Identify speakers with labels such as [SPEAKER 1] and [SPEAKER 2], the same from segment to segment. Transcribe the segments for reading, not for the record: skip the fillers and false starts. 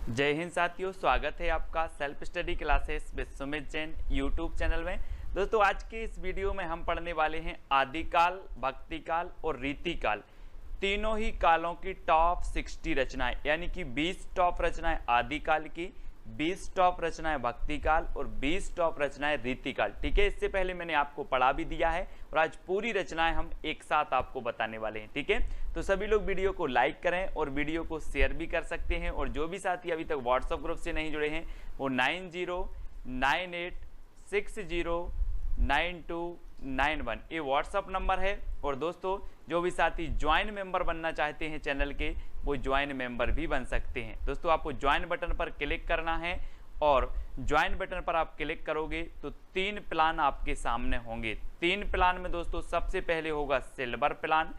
[SPEAKER 1] जय हिंद साथियों, स्वागत है आपका self study classes with Sumit Jain YouTube channel में। दोस्तों, आज के इस वीडियो में हम पढ़ने वाले हैं आदिकाल, भक्तिकाल और रीतिकाल, तीनों ही कालों की टॉप 60 रचनाएं, यानी कि 20 टॉप रचनाएं आदिकाल की, 20 टॉप रचनाएं भक्तिकाल और 20 टॉप रचनाएं रीतिकाल। ठीक है, इससे पहले मैंने आपको पढ़ा भी दिया है और आज पूरी रचनाएं हम एक साथ आपको बताने वाले हैं। ठीक है, तो सभी लोग वीडियो को लाइक करें और वीडियो को शेयर भी कर सकते हैं। और जो भी साथी अभी तक व्हाट्सएप ग्रुप से नहीं जुड़े हैं वो 9098609291 ये व्हाट्सएप नंबर है। और दोस्तों, जो भी साथी ज्वाइन मेंबर बनना चाहते हैं चैनल के, वो ज्वाइन मेंबर भी बन सकते हैं। दोस्तों, आपको ज्वाइन बटन पर क्लिक करना है और ज्वाइन बटन पर आप क्लिक करोगे तो 3 प्लान आपके सामने होंगे। 3 प्लान में दोस्तों सबसे पहले होगा सिल्वर प्लान,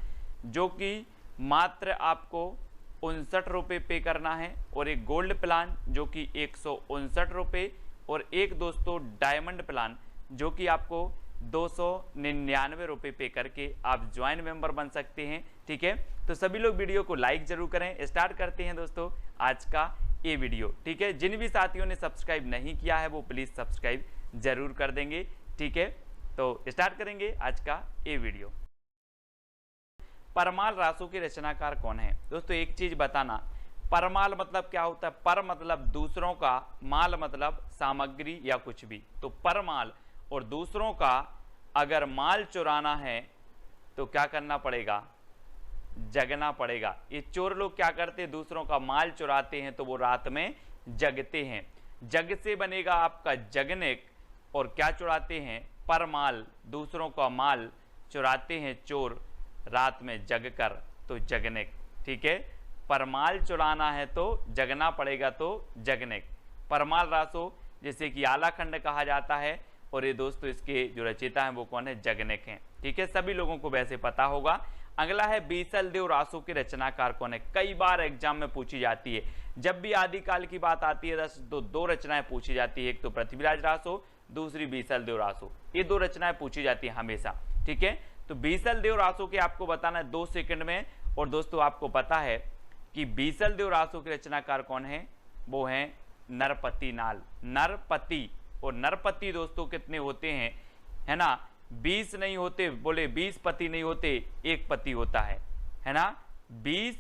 [SPEAKER 1] जो कि मात्र आपको 59 रुपये पे करना है, और एक गोल्ड प्लान जो कि 159 रुपये, और एक दोस्तों डायमंड प्लान जो कि आपको 299 रुपये पे करके आप ज्वाइन मेंबर बन सकते हैं। ठीक है, तो सभी लोग वीडियो को लाइक जरूर करें। स्टार्ट करते हैं दोस्तों आज का ये वीडियो। ठीक है, जिन भी साथियों ने सब्सक्राइब नहीं किया है वो प्लीज़ सब्सक्राइब जरूर कर देंगे। ठीक है, तो स्टार्ट करेंगे आज का ये वीडियो। परमाल रासों के रचनाकार कौन है? दोस्तों, एक चीज बताना, परमाल मतलब क्या होता है? पर मतलब दूसरों का, माल मतलब सामग्री या कुछ भी। तो परमाल और दूसरों का अगर माल चुराना है तो क्या करना पड़ेगा? जगना पड़ेगा। ये चोर लोग क्या करते हैं? दूसरों का माल चुराते हैं तो वो रात में जगते हैं। जग से बनेगा आपका जगनेक। और क्या चुराते हैं? परमाल, दूसरों का माल चुराते हैं चोर रात में जग कर, तो जगनेक। ठीक है, परमाल चुराना है तो जगना पड़ेगा, तो जगनेक। परमाल रासो जैसे कि आलाखंड कहा जाता है, और ये दोस्तों इसके जो रचयिता हैं वो कौन है? जगनेक हैं। ठीक है, सभी लोगों को वैसे पता होगा। अगला है बीसल देव रासो के रचनाकार कौन है? कई बार एग्जाम में पूछी जाती है। जब भी आदिकाल की बात आती है तो 2 रचनाएं पूछी जाती है, एक तो पृथ्वीराज रासो, दूसरी बीसल देव रासो। ये 2 रचनाएं पूछी जाती है हमेशा। ठीक है, तो बीसल देव रासो के आपको बताना है 2 सेकंड में। और दोस्तों, आपको पता है कि बीसल देव रासो के रचनाकार कौन है? वो है नरपति नाल। नरपति, और नरपति दोस्तों कितने होते हैं? है ना, 20 नहीं होते, बोले 20 पति नहीं होते, 1 पति होता है ना। 20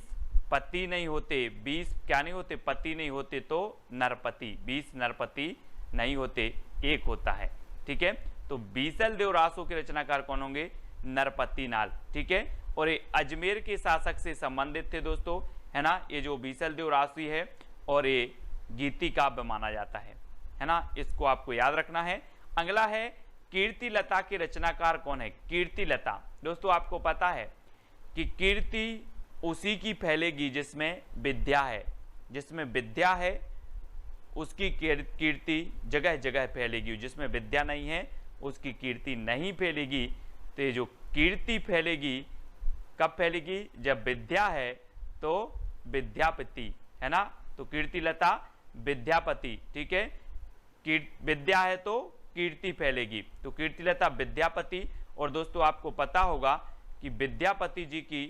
[SPEAKER 1] पति नहीं होते, 20 क्या नहीं होते? पति नहीं होते, तो नरपति। 20 नरपति नहीं होते, 1 होता है। ठीक है, तो बीसल देव रासो के रचनाकार कौन होंगे? नरपति नाल। ठीक है, और ये अजमेर के शासक से संबंधित थे दोस्तों, है ना। ये जो बीसल देव राशि है और ये गीति काव्य माना जाता है ना, इसको आपको याद रखना है। अगला है कीर्ति लता के रचनाकार कौन है? कीर्ति लता। दोस्तों, आपको पता है कि कीर्ति उसी की फैलेगी जिसमें विद्या है। जिसमें विद्या है उसकी कीर्ति जगह जगह फैलेगी, जिसमें विद्या नहीं है उसकी कीर्ति नहीं फैलेगी। तो ये जो कीर्ति फैलेगी कब फैलेगी? जब विद्या है तो विद्यापति, है ना। तो कीर्ति लता विद्यापति। ठीक है, विद्या है तो कीर्ति फैलेगी, तो कीर्ति लता विद्यापति। और दोस्तों, आपको पता होगा कि विद्यापति जी की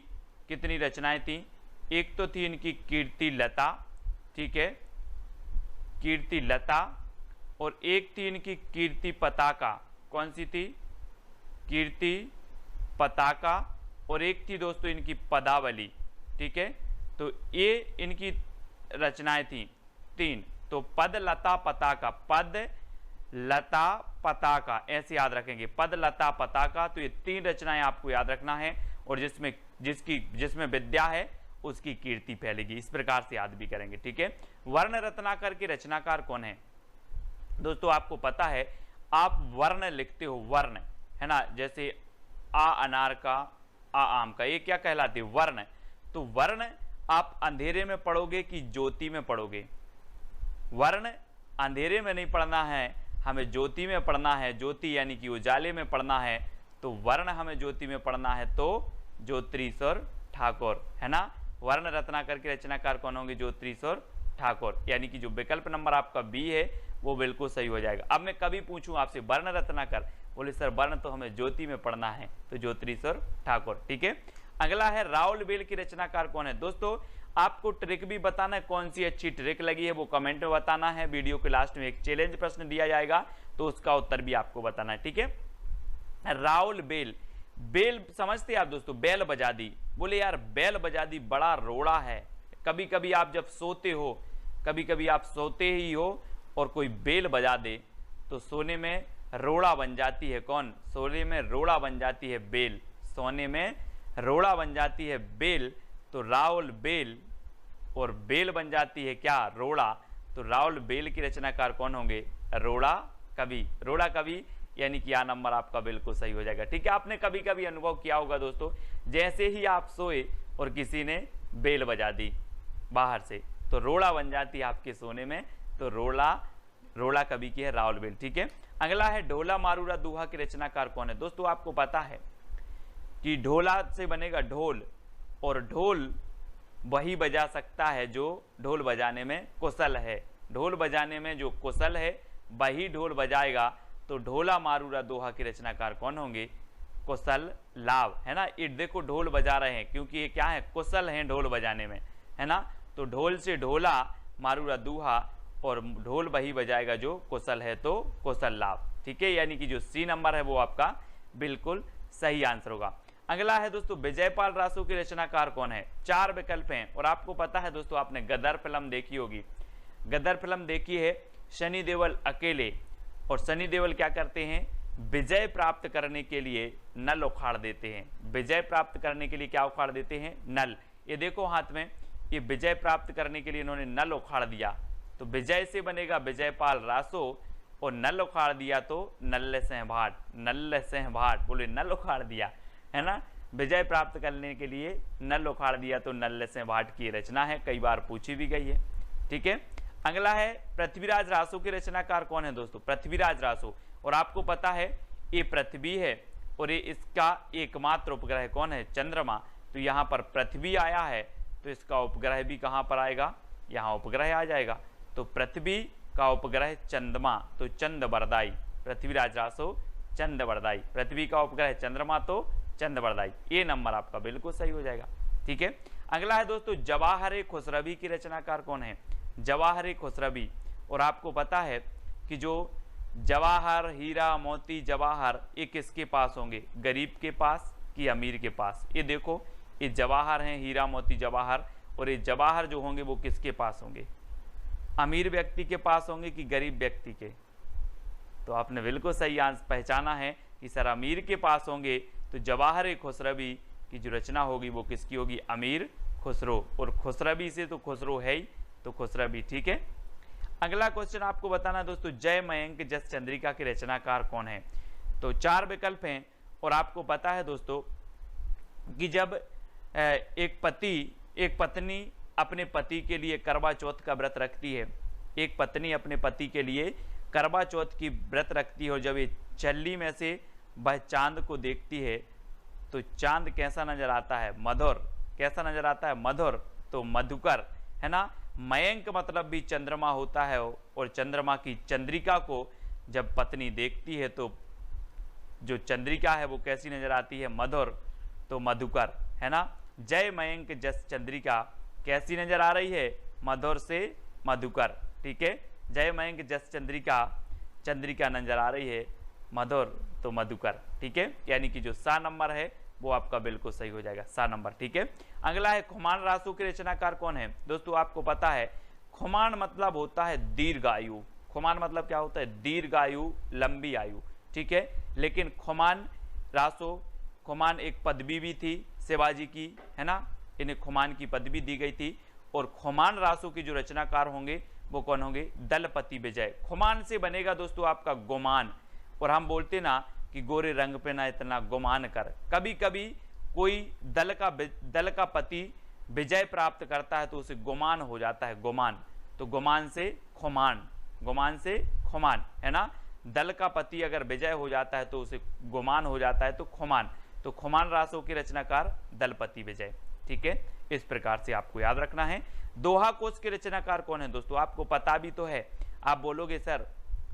[SPEAKER 1] कितनी रचनाएं थी? एक तो थी इनकी कीर्ति लता, ठीक है, कीर्ति लता, और एक थी इनकी कीर्ति पताका। कौन सी थी? कीर्ति पताका। और एक थी दोस्तों इनकी पदावली। ठीक है, तो ये इनकी रचनाएं थी 3। तो पद लता पताका, पद लता पताका, ऐसे याद रखेंगे, पद लता पताका। तो ये 3 रचनाएं आपको याद रखना है, और जिसमें विद्या है उसकी कीर्ति फैलेगी। इस प्रकार से याद भी करेंगे। ठीक है, वर्ण रत्नाकर के रचनाकार कौन है? दोस्तों, आपको पता है, आप वर्ण लिखते हो, वर्ण, है ना, जैसे आ अनार का, आ आम का, ये क्या कहलाते? वर्ण। तो वर्ण आप अंधेरे में पढ़ोगे कि ज्योति में पढ़ोगे? वर्ण अंधेरे में नहीं पढ़ना है, हमें ज्योति में पढ़ना है। ज्योति यानी कि उजाले में पढ़ना है, तो वर्ण हमें ज्योति में पढ़ना है, तो ज्योतिरीश्वर ठाकुर, है ना। वर्ण रत्नाकर के रचनाकार कौन होंगे? ज्योतिरीश्वर ठाकुर, यानी कि जो विकल्प नंबर आपका बी है वो बिल्कुल सही हो जाएगा। अब मैं कभी पूछूं आपसे वर्ण रत्नाकर, बोले सर वर्ण तो हमें ज्योति में पढ़ना है, तो ज्योतिरीश्वर ठाकुर। ठीक है, अगला है राउल बेल की रचनाकार कौन है? दोस्तों, आपको ट्रिक भी बताना है, कौन सी अच्छी ट्रिक लगी है वो कमेंट में बताना है। वीडियो के लास्ट में एक चैलेंज प्रश्न दिया जाएगा तो उसका उत्तर भी आपको बताना है, ठीक है। राहुल बेल, बेल समझते हैं आप दोस्तों, बेल बजा दी, बोले यार बेल बजा दी बड़ा रोड़ा है। कभी कभी आप जब सोते हो, कभी कभी आप सोते ही हो और कोई बेल बजा दे तो सोने में रोड़ा बन जाती है। कौन? सोने में रोड़ा बन जाती है बेल, सोने में रोड़ा बन जाती है बेल। तो राहुल बेल और बेल बन जाती है क्या? रोड़ा। तो राहुल बेल की रचनाकार कौन होंगे? रोड़ा कवि। रोड़ा कवि यानी कि आ नंबर आपका बिल्कुल सही हो जाएगा, ठीक है। आपने कभी कभी अनुभव किया होगा दोस्तों, जैसे ही आप सोए और किसी ने बेल बजा दी बाहर से तो रोड़ा बन जाती है आपके सोने में। तो रोड़ा कवि की है राहुल बेल, ठीक है। अगला है ढोला मारूरा दोहा के रचनाकार कौन है? दोस्तों आपको पता है कि ढोला से बनेगा ढोल, और ढोल वही बजा सकता है जो ढोल बजाने में कुशल है। ढोल बजाने में जो कुशल है वही ढोल बजाएगा। तो ढोला मारूरा दोहा के रचनाकार कौन होंगे? कुशल लाभ, है ना। ये देखो ढोल बजा रहे हैं क्योंकि ये क्या है? कुशल हैं ढोल बजाने में, है ना। तो ढोल से ढोला मारूरा दोहा, और ढोल वही बजाएगा जो कुशल है, तो कुशल लाभ, ठीक है। यानी कि जो सी नंबर है वो आपका बिल्कुल सही आंसर होगा। अगला है दोस्तों विजयपाल रासो के रचनाकार कौन है? 4 विकल्प हैं और आपको पता है दोस्तों, आपने गदर फिल्म देखी होगी। गदर फिल्म देखी है, सनी देओल अकेले, और सनी देओल क्या करते हैं? विजय प्राप्त करने के लिए नल उखाड़ देते हैं। विजय प्राप्त करने के लिए क्या उखाड़ देते हैं? नल। ये देखो हाथ में, ये विजय प्राप्त करने के लिए इन्होंने नल उखाड़ दिया। तो विजय से बनेगा विजयपाल रासो, और नल उखाड़ दिया तो नल्ले सिंह भाट। नल्ले सिंह भाट, बोले नल उखाड़ दिया, है ना। विजय प्राप्त करने के लिए नल उखाड़ दिया तो नल्ले सिंह भाट की रचना है, कई बार पूछी भी गई है, ठीक है। अगला है पृथ्वीराज रासो के रचनाकार कौन है दोस्तों? पृथ्वीराज रासो, और आपको पता है ये पृथ्वी है और ये इसका एकमात्र उपग्रह कौन है? चंद्रमा। तो यहाँ पर पृथ्वी आया है तो इसका उपग्रह भी कहाँ पर आएगा? यहाँ उपग्रह आ जाएगा। तो पृथ्वी का उपग्रह चंद्रमा, तो चंद्रवरदाई। पृथ्वीराज रासो चंद्रवरदाई, पृथ्वी का उपग्रह चंद्रमा तो चंद्रवरदाई। ये नंबर आपका बिल्कुल सही हो जाएगा, ठीक है। अगला है दोस्तों जवाहर खुसरवी की रचनाकार कौन है? जवाहर खुसरवी, और आपको पता है कि जो जवाहर, हीरा, मोती, जवाहर ये किसके पास होंगे? गरीब के पास कि अमीर के पास? ये देखो, ये जवाहर हैं, हीरा, मोती, जवाहर, और ये जवाहर जो होंगे वो किसके पास होंगे? अमीर व्यक्ति के पास होंगे कि गरीब व्यक्ति के? तो आपने बिल्कुल सही आंसर पहचाना है कि सर अमीर के पास होंगे। तो जवाहर खुसरवी की जो रचना होगी वो किसकी होगी? अमीर खुसरो, और खुसरवी से तो खुसरो है ही, तो खुसरवी, ठीक है। अगला क्वेश्चन आपको बताना है दोस्तों, जय मयंक जस चंद्रिका के रचनाकार कौन है? तो 4 विकल्प हैं और आपको पता है दोस्तों कि जब एक पत्नी अपने पति के लिए करवा चौथ का व्रत रखती है, एक पत्नी अपने पति के लिए करवा चौथ की व्रत रखती है, और जब ये छल्ली में से वह चांद को देखती है तो चांद कैसा नजर आता है? मधुर। कैसा नजर आता है? मधुर, तो मधुकर, है ना। मयंक मतलब भी चंद्रमा होता है, और चंद्रमा की चंद्रिका को जब पत्नी देखती है तो जो चंद्रिका है वो कैसी नजर आती है? मधुर, तो मधुकर, है ना। जय मयंक जस चंद्रिका कैसी नजर आ रही है? मधुर से मधुकर, ठीक है। जय मयंक जस चंद्रिका नजर आ रही है, मधुर तो मधुकर, ठीक है। यानी कि जो सा नंबर है वो आपका बिल्कुल सही हो जाएगा, सा नंबर, ठीक है। अगला है खुमान रासो के रचनाकार कौन है? दोस्तों आपको पता है खुमान मतलब होता है दीर्घायु। खुमान मतलब क्या होता है? दीर्घायु, लंबी आयु, ठीक है। लेकिन खुमान रासो, खुमान एक पदवी भी थी शिवाजी की, है ना। इन्हें खुमान की पदवी दी गई थी। और खुमान रासो की जो रचनाकार होंगे वो कौन होंगे? दलपति विजय। खुमान से बनेगा दोस्तों आपका गुमान, और हम बोलते ना कि गोरे रंग पे ना इतना गुमान कर। कभी कभी कोई दल का पति विजय प्राप्त करता है तो उसे गुमान हो जाता है, गुमान। तो गुमान से खुमान, गुमान से खुमान, है ना। दल का पति अगर विजय हो जाता है तो उसे गुमान हो जाता है, तो खुमान। तो खुमान रासो के रचनाकार दलपति विजय, ठीक है। इस प्रकार से आपको याद रखना है। दोहा कोश के रचनाकार कौन है? दोस्तों आपको पता भी तो है। आप बोलोगे सर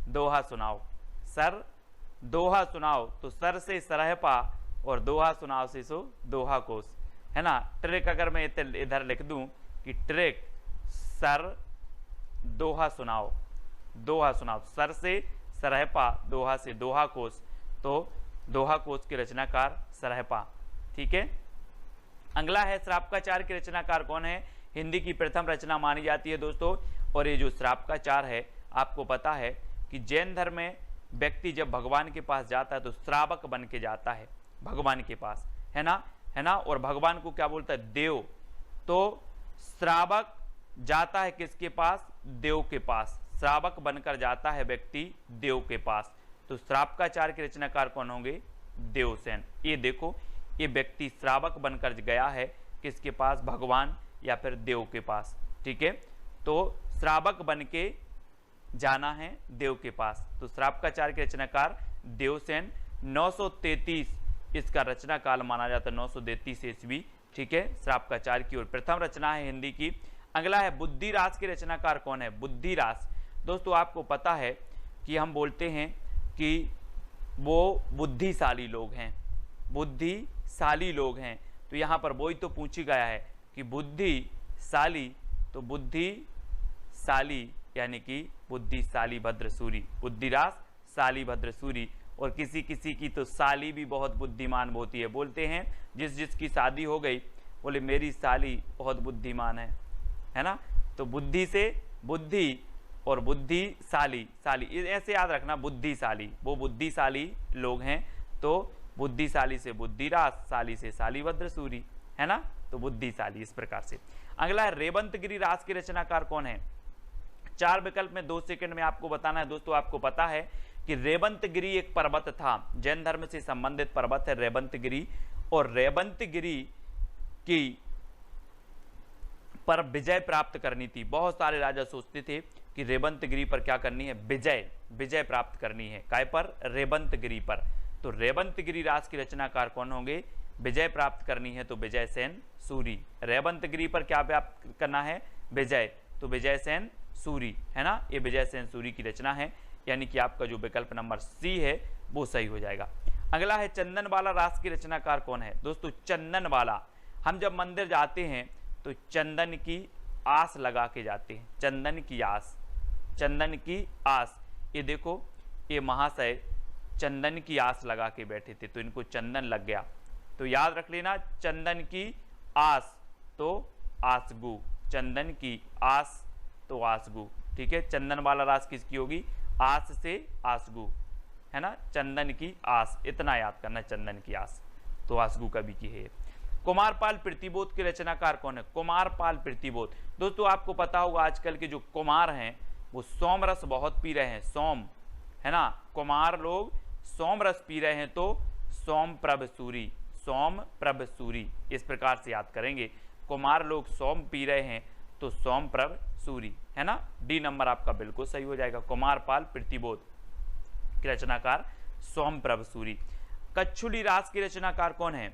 [SPEAKER 1] दोहा सुनाओ, सर दोहा सुनाओ, तो सर से सरहपा और दोहा सुनाओ से सो दोहा कोश, है ना। ट्रिक अगर मैं इधर लिख दूं कि ट्रेक सर दोहा सुनाओ, दोहा सुनाओ, सर से सरहपा, दोहा से दोहा कोश, तो दोहा कोश के रचनाकार सरहपा। ठीक है, अगला है श्रापकाचार के रचनाकार कौन है? हिंदी की प्रथम रचना मानी जाती है दोस्तों। और ये जो श्रापकाचार है, आपको पता है कि जैन धर्म में व्यक्ति जब भगवान के पास जाता है तो श्रावक बन के जाता है भगवान के पास, है ना। और भगवान को क्या बोलता है? देव। तो श्रावक जाता है किसके पास? देव के पास। श्रावक बनकर जाता है व्यक्ति देव के पास। तो श्रापकाचार के रचनाकार कौन होंगे? देवसेन। ये देखो, ये व्यक्ति श्रावक बनकर गया है किसके पास? भगवान या फिर देव के पास। ठीक है, तो श्रावक बन के जाना है देव के पास। तो श्रापकाचार के रचनाकार देवसेन। 933 इसका रचना काल माना जाता है, 933 ईस्वी। ठीक है, श्रापकाचार की ओर प्रथम रचना है हिंदी की। अगला है बुद्धिरास के रचनाकार कौन है? बुद्धिरास। दोस्तों आपको पता है कि हम बोलते हैं कि वो बुद्धिशाली लोग हैं, बुद्धिशाली लोग हैं। तो यहाँ पर वही तो पूछी गया है कि बुद्धिशाली, तो बुद्धिशाली यानी कि बुद्धिशाली भद्रसूरी, बुद्धिरास शाली भद्रसूरी। और किसी किसी की तो साली भी बहुत बुद्धिमान होती है। बोलते हैं जिसकी शादी हो गई, बोले मेरी साली बहुत बुद्धिमान है ना। तो बुद्धि से बुद्धि और बुद्धिशाली, शाली ऐसे याद रखना, बुद्धिशाली, वो बुद्धिशाली लोग हैं। तो बुद्धिशाली से बुद्धिरास, शाली से शाली भद्रसूरी, है ना। तो बुद्धिशाली इस प्रकार से। अगला है रेवंतगिरी रास के रचनाकार कौन है? 4 विकल्प में 2 सेकंड में आपको बताना है दोस्तों। आपको पता है कि रेवंतगिरी एक पर्वत था, जैन धर्म से संबंधित पर्वत है रेवंतगिरी। और रेवंतगिरी की पर विजय प्राप्त करनी थी। बहुत सारे राजा सोचते थे कि रेवंतगिरी पर क्या करनी है? विजय प्राप्त करनी है। काय पर? रेवंतगिरी पर। तो रेवंतगिरी रास की रचनाकार कौन होंगे? विजय प्राप्त करनी है तो विजय सेन सूरी। रेवंतगिरी पर क्या प्राप्त करना है? विजय, तो विजय सेन सूरी, है ना। ये विजय सेन सूरी की रचना है, यानी कि आपका जो विकल्प नंबर सी है वो सही हो जाएगा। अगला है चंदनवाला रास की रचनाकार कौन है? दोस्तों चंदनवाला, हम जब मंदिर जाते हैं तो चंदन की आस लगा के जाते हैं, चंदन की आस, चंदन की आस। ये देखो, ये महाशय चंदन की आस लगा के बैठे थे तो इनको चंदन लग गया। तो याद रख लेना, चंदन की आस तो आसगु, चंदन की आस तो आसगु। ठीक है, चंदन वाला रास किसकी होगी? आस से आसगु, है ना। चंदन की आस, इतना याद करना, चंदन की आस तो आसगु कवि की है। कुमारपाल प्रतिबोध के रचनाकार कौन है? कुमारपाल प्रतिबोध। दोस्तों आपको पता होगा आजकल के जो कुमार हैं वो सोम रस बहुत पी रहे हैं, सोम, है ना। कुमार लोग सोम रस पी रहे हैं तो सोम प्रभ सूरी, सोम प्रभ सूरी, इस प्रकार से याद करेंगे। कुमार लोग सोम पी रहे हैं तो सोम प्रभ सूरी, है ना। डी नंबर आपका बिल्कुल सही हो जाएगा। कुमारपाल प्रतिबोध की रचनाकार सोम प्रभ सूरी। कच्छुली रास की रचनाकार कौन है?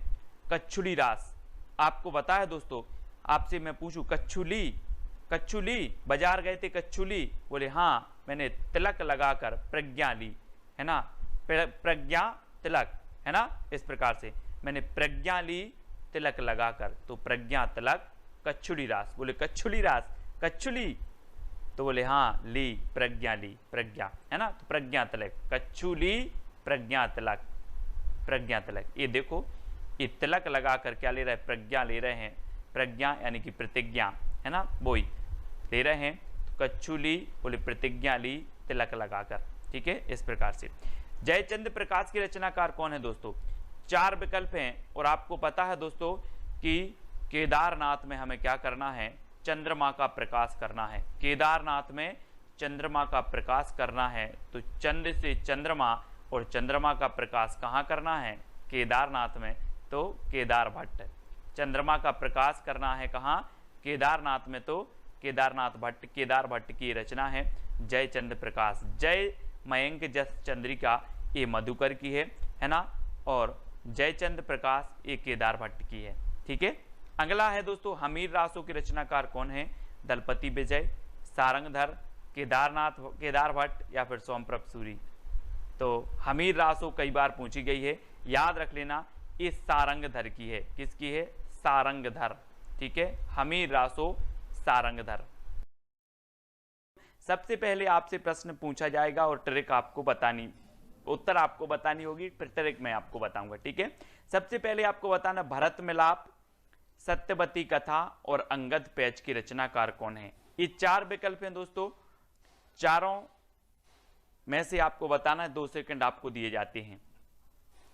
[SPEAKER 1] कच्छुली रास आपको पता है दोस्तों। आपसे मैं पूछूं, कच्छुली बाजार गए थे, कच्छुली? बोले हाँ, मैंने तिलक लगाकर प्रज्ञा ली, है ना। प्रज्ञा तिलक, है ना। इस प्रकार से मैंने प्रज्ञा ली तिलक लगाकर, तो प्रज्ञा तिलक कच्छुली रास। बोले कच्छुली रास, कच्छुली? तो बोले हाँ, ली, प्रज्ञा ली, प्रज्ञा, है ना। तो प्रज्ञा तिलक, कच्छुली प्रज्ञा तिलक, प्रज्ञा तिलक। ये देखो, ये तिलक लगाकर क्या ले रहे हैं? प्रज्ञा ले रहे हैं। प्रज्ञा यानी कि प्रतिज्ञा, है ना, वही ले रहे हैं। तो कच्छुली बोले प्रतिज्ञा ली तिलक लगाकर। ठीक है, इस प्रकार से। जयचंद्र प्रकाश की रचनाकार कौन है दोस्तों? 4 विकल्प हैं और आपको पता है दोस्तों कि केदारनाथ में हमें क्या करना है? चंद्रमा का प्रकाश करना है। केदारनाथ में चंद्रमा का प्रकाश करना है। तो चंद्र से चंद्रमा और चंद्रमा का प्रकाश कहाँ करना है? केदारनाथ में। तो केदार भट्ट। चंद्रमा का प्रकाश करना है कहाँ? केदारनाथ में। तो केदार भट्ट की रचना है जयचंद्र प्रकाश। जय मयंक जस चंद्रिका ये मधुकर की है ना। और जयचंद्र प्रकाश ये केदार भट्ट की है। ठीक है, अगला है दोस्तों हमीर रासों के रचनाकार कौन है? दलपति विजय, सारंगधर, केदार भट्ट या फिर सोमप्रभ सूरी। तो हमीर रासो कई बार पूछी गई है, याद रख लेना ये सारंगधर की है। किसकी है? सारंगधर। ठीक है, हमीर रासो सारंगधर। सबसे पहले आपसे प्रश्न पूछा जाएगा और ट्रिक आपको बतानी, उत्तर आपको बतानी होगी, फिर ट्रिक मैं आपको बताऊंगा, ठीक है। सबसे पहले आपको बताना भरत मिलाप, सत्यवती कथा और अंगद पैच की रचनाकार कौन है। ये 4 विकल्प हैं दोस्तों, चारों में से आपको बताना है, 2 सेकंड आपको दिए जाते हैं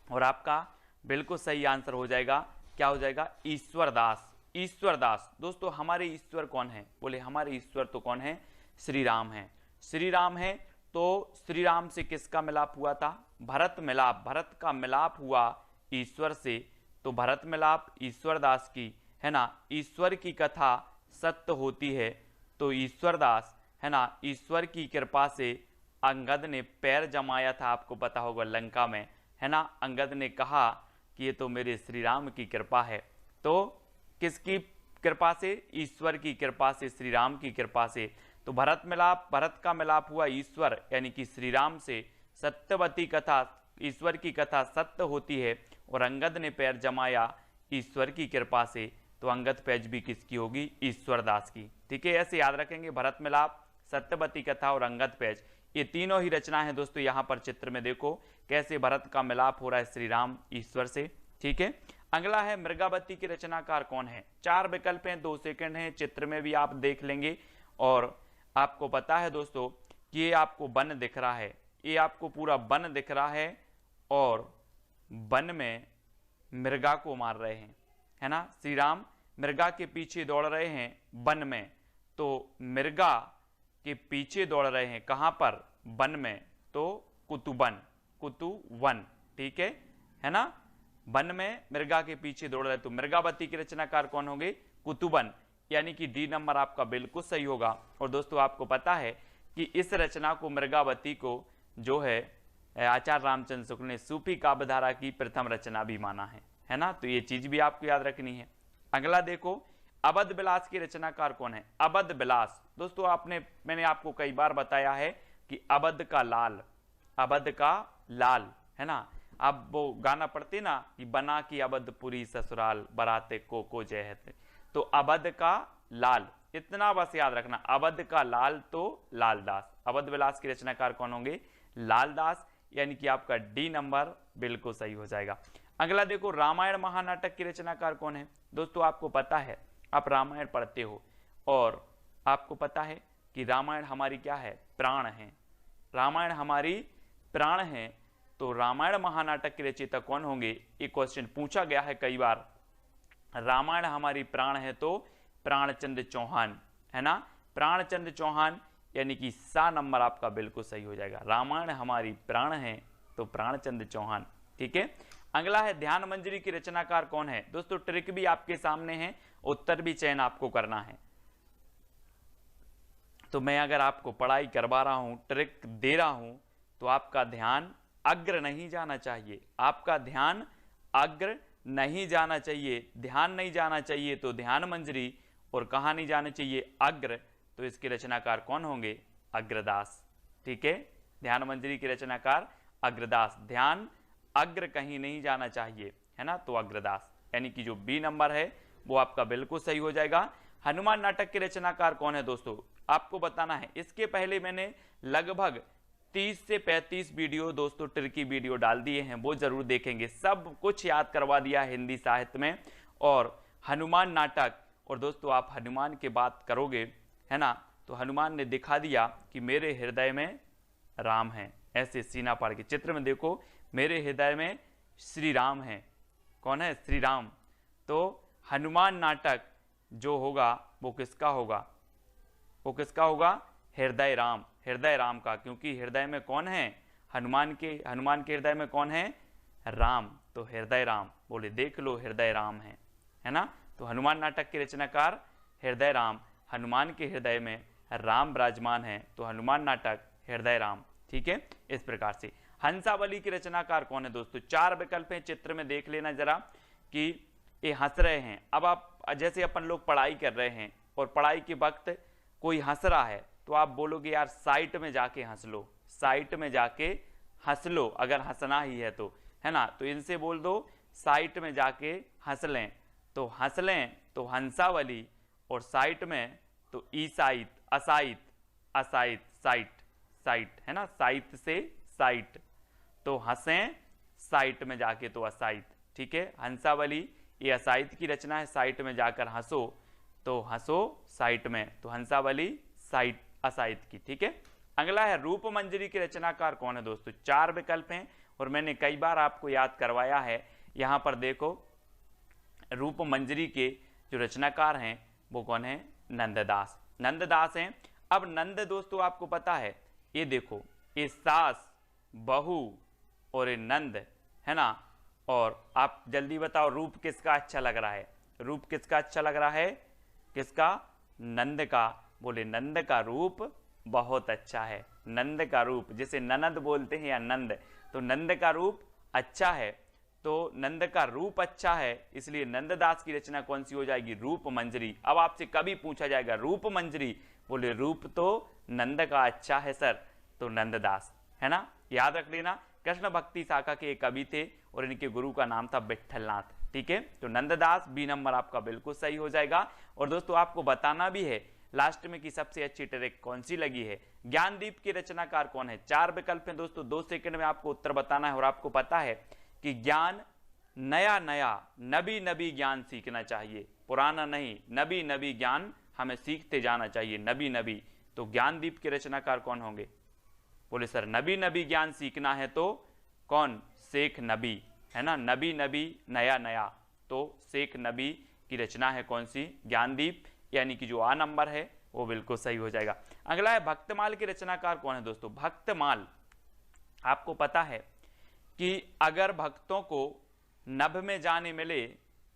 [SPEAKER 1] और आपका बिल्कुल सही आंसर हो जाएगा। क्या हो जाएगा? ईश्वरदास। ईश्वरदास। दोस्तों हमारे ईश्वर कौन है? बोले हमारे ईश्वर तो कौन है? श्री राम है। श्री राम है, तो श्री राम से किसका मिलाप हुआ था? भरत मिलाप। भरत का मिलाप हुआ ईश्वर से, तो भरत मिलाप ईश्वरदास की, है ना। ईश्वर की कथा सत्य होती है, तो ईश्वरदास, है ना, ईश्वर की कृपा से अंगद ने पैर जमाया था, आपको पता होगा लंका में, है ना। अंगद ने कहा कि ये तो मेरे श्री राम की कृपा है, तो किसकी कृपा से? ईश्वर की कृपा से, श्री राम की कृपा से। तो भरत मिलाप, भरत का मिलाप हुआ ईश्वर यानी कि श्री राम से। सत्यवती कथा, ईश्वर की कथा सत्य होती है और अंगद ने पैर जमाया ईश्वर की कृपा से, तो अंगद पैज भी किसकी होगी? ईश्वरदास की, ठीक है। ऐसे याद रखेंगे, भरत मिलाप, सत्यवती कथा और अंगद पैज, ये तीनों ही रचना है दोस्तों। यहाँ पर चित्र में देखो कैसे भरत का मिलाप हो रहा है श्री राम ईश्वर से, ठीक है। अगला है मृगावती की रचनाकार कौन है। 4 विकल्प हैं, 2 सेकंड हैं, चित्र में भी आप देख लेंगे। और आपको पता है दोस्तों कि ये आपको वन दिख रहा है, ये आपको पूरा वन दिख रहा है और वन में मृगा को मार रहे हैं, है ना। श्री राम मृगा के पीछे दौड़ रहे हैं वन में, तो मृगा के पीछे दौड़ रहे हैं कहां पर? वन में, तो कुतुबन, कुतुवन, ठीक है ना। वन में मृगा के पीछे दौड़ रहे, तो मृगावती की रचनाकार कौन होंगे? कुतुबन, यानी कि डी नंबर आपका बिल्कुल सही होगा। और दोस्तों आपको पता है कि इस रचना को, मृगावती को, जो है आचार्य रामचंद्र शुक्ल ने सूफी काव्यधारा की प्रथम रचना भी माना है ना। तो ये चीज भी आपको याद रखनी है। अगला देखो, अवध विलास की रचनाकार कौन है? अवध विलास। दोस्तों मैंने आपको कई बार बताया है कि अवध का लाल, अवध का लाल, है ना। अब वो गाना पढ़ते ना कि बना की अवधपुरी ससुराल, बराते को जय है, तो अवध का लाल, इतना बस याद रखना, अवध का लाल तो लालदास। अवध विलास की रचनाकार कौन होंगे? लालदास, यानी कि आपका डी नंबर बिल्कुल सही हो जाएगा। अगला देखो, रामायण महानाटक की रचनाकार कौन है। दोस्तों आपको पता है, आप रामायण पढ़ते हो और आपको पता है कि रामायण हमारी क्या है? प्राण है। रामायण हमारी प्राण है, तो रामायण महानाटक के रचयिता कौन होंगे? एक क्वेश्चन पूछा गया है कई बार। रामायण हमारी प्राण है, तो प्राणचंद्र चौहान, है ना। प्राणचंद्र चौहान, यानी कि सा नंबर आपका बिल्कुल सही हो जाएगा। रामायण हमारी प्राण है, तो प्राणचंद्र चौहान, ठीक है। अगला है ध्यान मंजरी की रचनाकार कौन है। दोस्तों ट्रिक भी आपके सामने है, उत्तर भी चयन आपको करना है। तो मैं अगर आपको पढ़ाई करवा रहा हूं, ट्रिक दे रहा हूं, तो आपका ध्यान अग्र नहीं जाना चाहिए, आपका ध्यान अग्र नहीं जाना चाहिए। ध्यान नहीं जाना चाहिए तो ध्यान मंजरी, और कहां नहीं जाना चाहिए? अग्र। तो इसके रचनाकार कौन होंगे? अग्रदास, ठीक है। ध्यान मंजरी के रचनाकार अग्रदास। ध्यान अग्र कहीं नहीं जाना चाहिए, है ना, तो अग्रदास, यानी कि जो बी नंबर है वो आपका बिल्कुल सही हो जाएगा। हनुमान नाटक के रचनाकार कौन है दोस्तों? आपको बताना है। इसके पहले मैंने लगभग 30 से 35 वीडियो दोस्तों ट्रिकी वीडियो डाल दिए हैं, वो जरूर देखेंगे। सब कुछ याद करवा दिया हिंदी साहित्य में और हनुमान नाटक। और दोस्तों आप हनुमान की बात करोगे, है ना, तो हनुमान ने दिखा दिया कि मेरे हृदय में राम है। ऐसे सीना फाड़ के चित्र में देखो, मेरे हृदय में श्री राम है। कौन है? श्री राम। तो हनुमान नाटक जो होगा वो किसका होगा? वो किसका होगा? हृदय राम, हृदय राम का, क्योंकि हृदय में कौन है? हनुमान के हृदय में कौन है? राम, तो हृदय राम। बोले देख लो हृदय राम है ना। तो हनुमान नाटक के रचनाकार हृदय राम, हनुमान के हृदय में राम विराजमान है, तो हनुमान नाटक हृदय राम, ठीक है। इस प्रकार से हंसावली के रचनाकार कौन है दोस्तों? 4 विकल्प हैं, चित्र में देख लेना जरा कि ये हंस रहे हैं। अब आप जैसे अपन लोग पढ़ाई कर रहे हैं और पढ़ाई के वक्त कोई हंस रहा है, तो आप बोलोगे यार साइट में जाके हंस लो, साइट में जाके हंस लो, अगर हंसना ही है तो, है ना। तो इनसे बोल दो साइट में जाके हंस लें, तो हंस लें, तो हंसावली, और साइट में तो ईसाइत, असाइत, असाइत, साइट, साइट है ना, साइत से साइट, तो हंसें साइट में जाके तो असाइत, ठीक है। हंसावली ये असाइत की रचना है, साइट में जाकर हंसो तो हंसो साइट में, तो हंसावली साइट असाइत की, ठीक है। अगला है रूप मंजरी के रचनाकार कौन है दोस्तों। 4 विकल्प हैं और मैंने कई बार आपको याद करवाया है। यहां पर देखो रूप मंजरी के जो रचनाकार हैं वो कौन है, नंददास, नंददास हैं। अब नंद दोस्तों आपको पता है, ये देखो ये सास, बहू और ये नंद है ना। और आप जल्दी बताओ रूप किसका अच्छा लग रहा है, रूप किसका अच्छा लग रहा है, किसका, नंद का। बोले नंद का रूप बहुत अच्छा है, नंद का रूप, जिसे ननद बोलते हैं या नंद, तो नंद का रूप अच्छा है, तो नंद का रूप अच्छा है, इसलिए नंददास की रचना कौन सी हो जाएगी, रूप मंजरी। अब आपसे कभी पूछा जाएगा रूप मंजरी, बोले रूप तो नंद का अच्छा है सर, तो नंददास है ना, याद रख लेना। कृष्ण भक्ति शाखा के एक कवि थे और इनके गुरु का नाम था विट्ठलनाथ, ठीक है। तो नंददास, बी नंबर आपका बिल्कुल सही हो जाएगा। और दोस्तों आपको बताना भी है लास्ट में कि सबसे अच्छी ट्रिक कौन सी लगी है। ज्ञानदीप के रचनाकार कौन है। 4 विकल्प हैं दोस्तों, 2 सेकंड में आपको उत्तर बताना है। और आपको पता है कि ज्ञान नया नया, नबी नबी ज्ञान सीखना चाहिए, पुराना नहीं, नबी नबी ज्ञान हमें सीखते जाना चाहिए, नबी नबी। तो ज्ञानदीप के रचनाकार कौन होंगे, बोले सर नबी नबी ज्ञान सीखना है तो कौन, शेख नबी है ना, नबी नबी नया नया, तो शेख नबी की रचना है कौन सी, ज्ञानदीप, यानी कि जो आ नंबर है वो बिल्कुल सही हो जाएगा। अगला है भक्तमाल के रचनाकार कौन है दोस्तों। भक्तमाल, आपको पता है कि अगर भक्तों को नभ में जाने मिले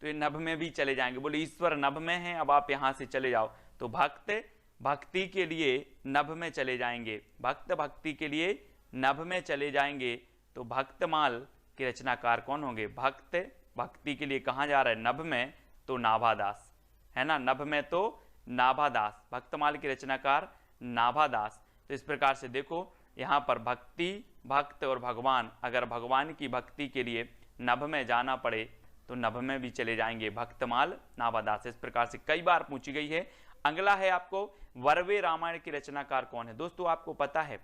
[SPEAKER 1] तो ये नभ में भी चले जाएंगे, बोले ईश्वर नभ में है, अब आप यहां से चले जाओ, तो भक्त भक्ति के लिए नभ में चले जाएंगे, भक्त भक्ति के लिए नभ में चले जाएंगे, तो भक्तमाल के रचनाकार कौन होंगे। भक्त भक्ति के लिए कहां जा रहा है, नभ में, तो नाभादास है ना, नभ में तो नाभादास, भक्तमाल के रचनाकार नाभादास। तो इस प्रकार से देखो यहां पर भक्ति, भक्त और भगवान, अगर भगवान की भक्ति के लिए नभ में जाना पड़े तो नभ में भी चले जाएंगे, भक्तमाल नाभादास। इस प्रकार से कई बार पूछी गई है। अगला है आपको वर्वे रामायण की रचनाकार कौन है। दोस्तों आपको पता है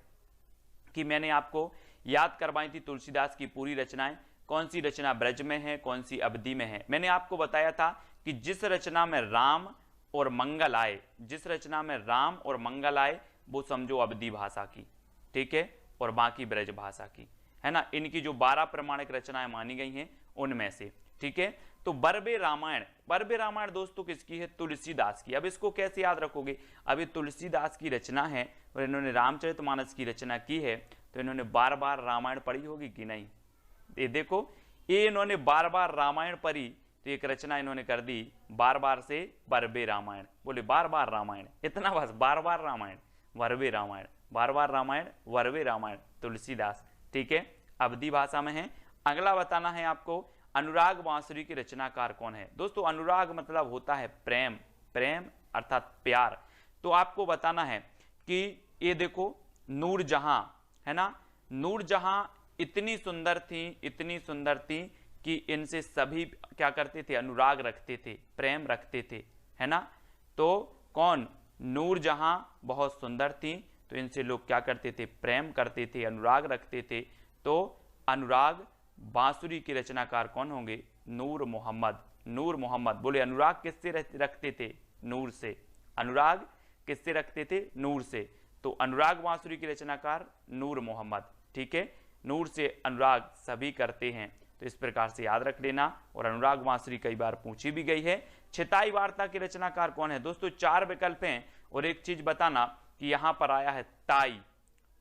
[SPEAKER 1] कि मैंने आपको याद करवाई थी तुलसीदास की पूरी रचनाएं, कौन सी रचना ब्रज में है, कौन सी अवधि में है। मैंने आपको बताया था कि जिस रचना में राम और मंगल आए, जिस रचना में राम और मंगल आए वो समझो अवधि भाषा की, ठीक है, और बाकी ब्रज भाषा की, है ना। इनकी जो 12 प्रमाणिक रचनाएं मानी गई हैं उनमें से, ठीक है। तो बरबे रामायण, बरबे रामायण दोस्तों किसकी है, तुलसीदास की। अब इसको कैसे याद रखोगे, अब ये तुलसीदास की रचना है और इन्होंने रामचरितमानस की रचना की है, तो इन्होंने बार बार रामायण पढ़ी होगी कि नहीं। ये देखो ये इन्होंने बार बार रामायण पढ़ी, तो एक रचना इन्होंने कर दी बार बार से बरबे रामायण, बोले बार बार रामायण, इतना बस, बार बार रामायण, वर्वे रामायण, बार बार रामायण, वर्वे रामायण, तुलसीदास, ठीक है, अवधि भाषा में है। अगला बताना है आपको अनुराग बांसुरी के रचनाकार कौन है। दोस्तों अनुराग मतलब होता है प्रेम, प्रेम अर्थात प्यार। तो आपको बताना है कि ये देखो नूरजहां है ना, नूरजहां इतनी सुंदर थी, इतनी सुंदर थी कि इनसे सभी क्या करते थे, अनुराग रखते थे, प्रेम रखते थे, है ना। तो कौन, नूरजहां बहुत सुंदर थी, तो इनसे लोग क्या करते थे, प्रेम करते थे, अनुराग रखते थे। तो अनुराग बांसुरी के रचनाकार कौन होंगे, नूर मोहम्मद, नूर मोहम्मद। बोले अनुराग किससे रखते थे, नूर से, अनुराग किससे रखते थे, नूर से, तो अनुराग बांसुरी के रचनाकार नूर मोहम्मद, ठीक है, नूर से अनुराग सभी करते हैं, तो इस प्रकार से याद रख लेना। और अनुराग बांसुरी कई बार पूछी भी गई है। छिताई वार्ता के रचनाकार कौन है। दोस्तों 4 विकल्प हैं और एक चीज बताना कि यहां पर आया है ताई,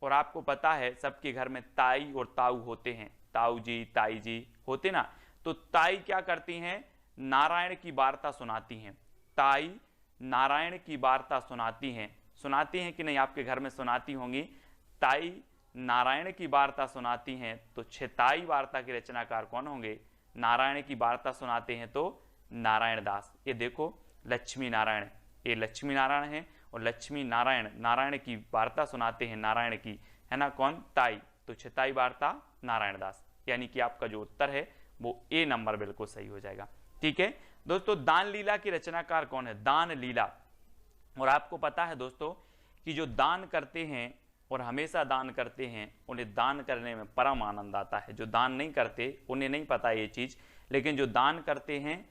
[SPEAKER 1] और आपको पता है सबके घर में ताई और ताऊ होते हैं, ताऊ जी ताई जी होते ना। तो ताई क्या करती हैं, नारायण की वार्ता सुनाती हैं, ताई नारायण की वार्ता सुनाती हैं, सुनाती हैं कि नहीं, आपके घर में सुनाती होंगी, ताई नारायण की वार्ता सुनाती हैं। तो छिताई वार्ता के रचनाकार कौन होंगे, नारायण की वार्ता सुनाते हैं तो नारायण दास। ये देखो लक्ष्मी नारायण, ये लक्ष्मी नारायण है और लक्ष्मी नारायण, नारायण की वार्ता सुनाते हैं, नारायण की, है ना, कौन, ताई, तो छिताई वार्ता नारायण दास, यानी कि आपका जो उत्तर है वो ए नंबर बिल्कुल सही हो जाएगा, ठीक है। दोस्तों दान लीला की रचनाकार कौन है, दान लीला, और आपको पता है दोस्तों कि जो दान करते हैं और हमेशा दान करते हैं उन्हें दान करने में परम आनंद आता है। जो दान नहीं करते उन्हें नहीं पता ये चीज़, लेकिन जो दान करते हैं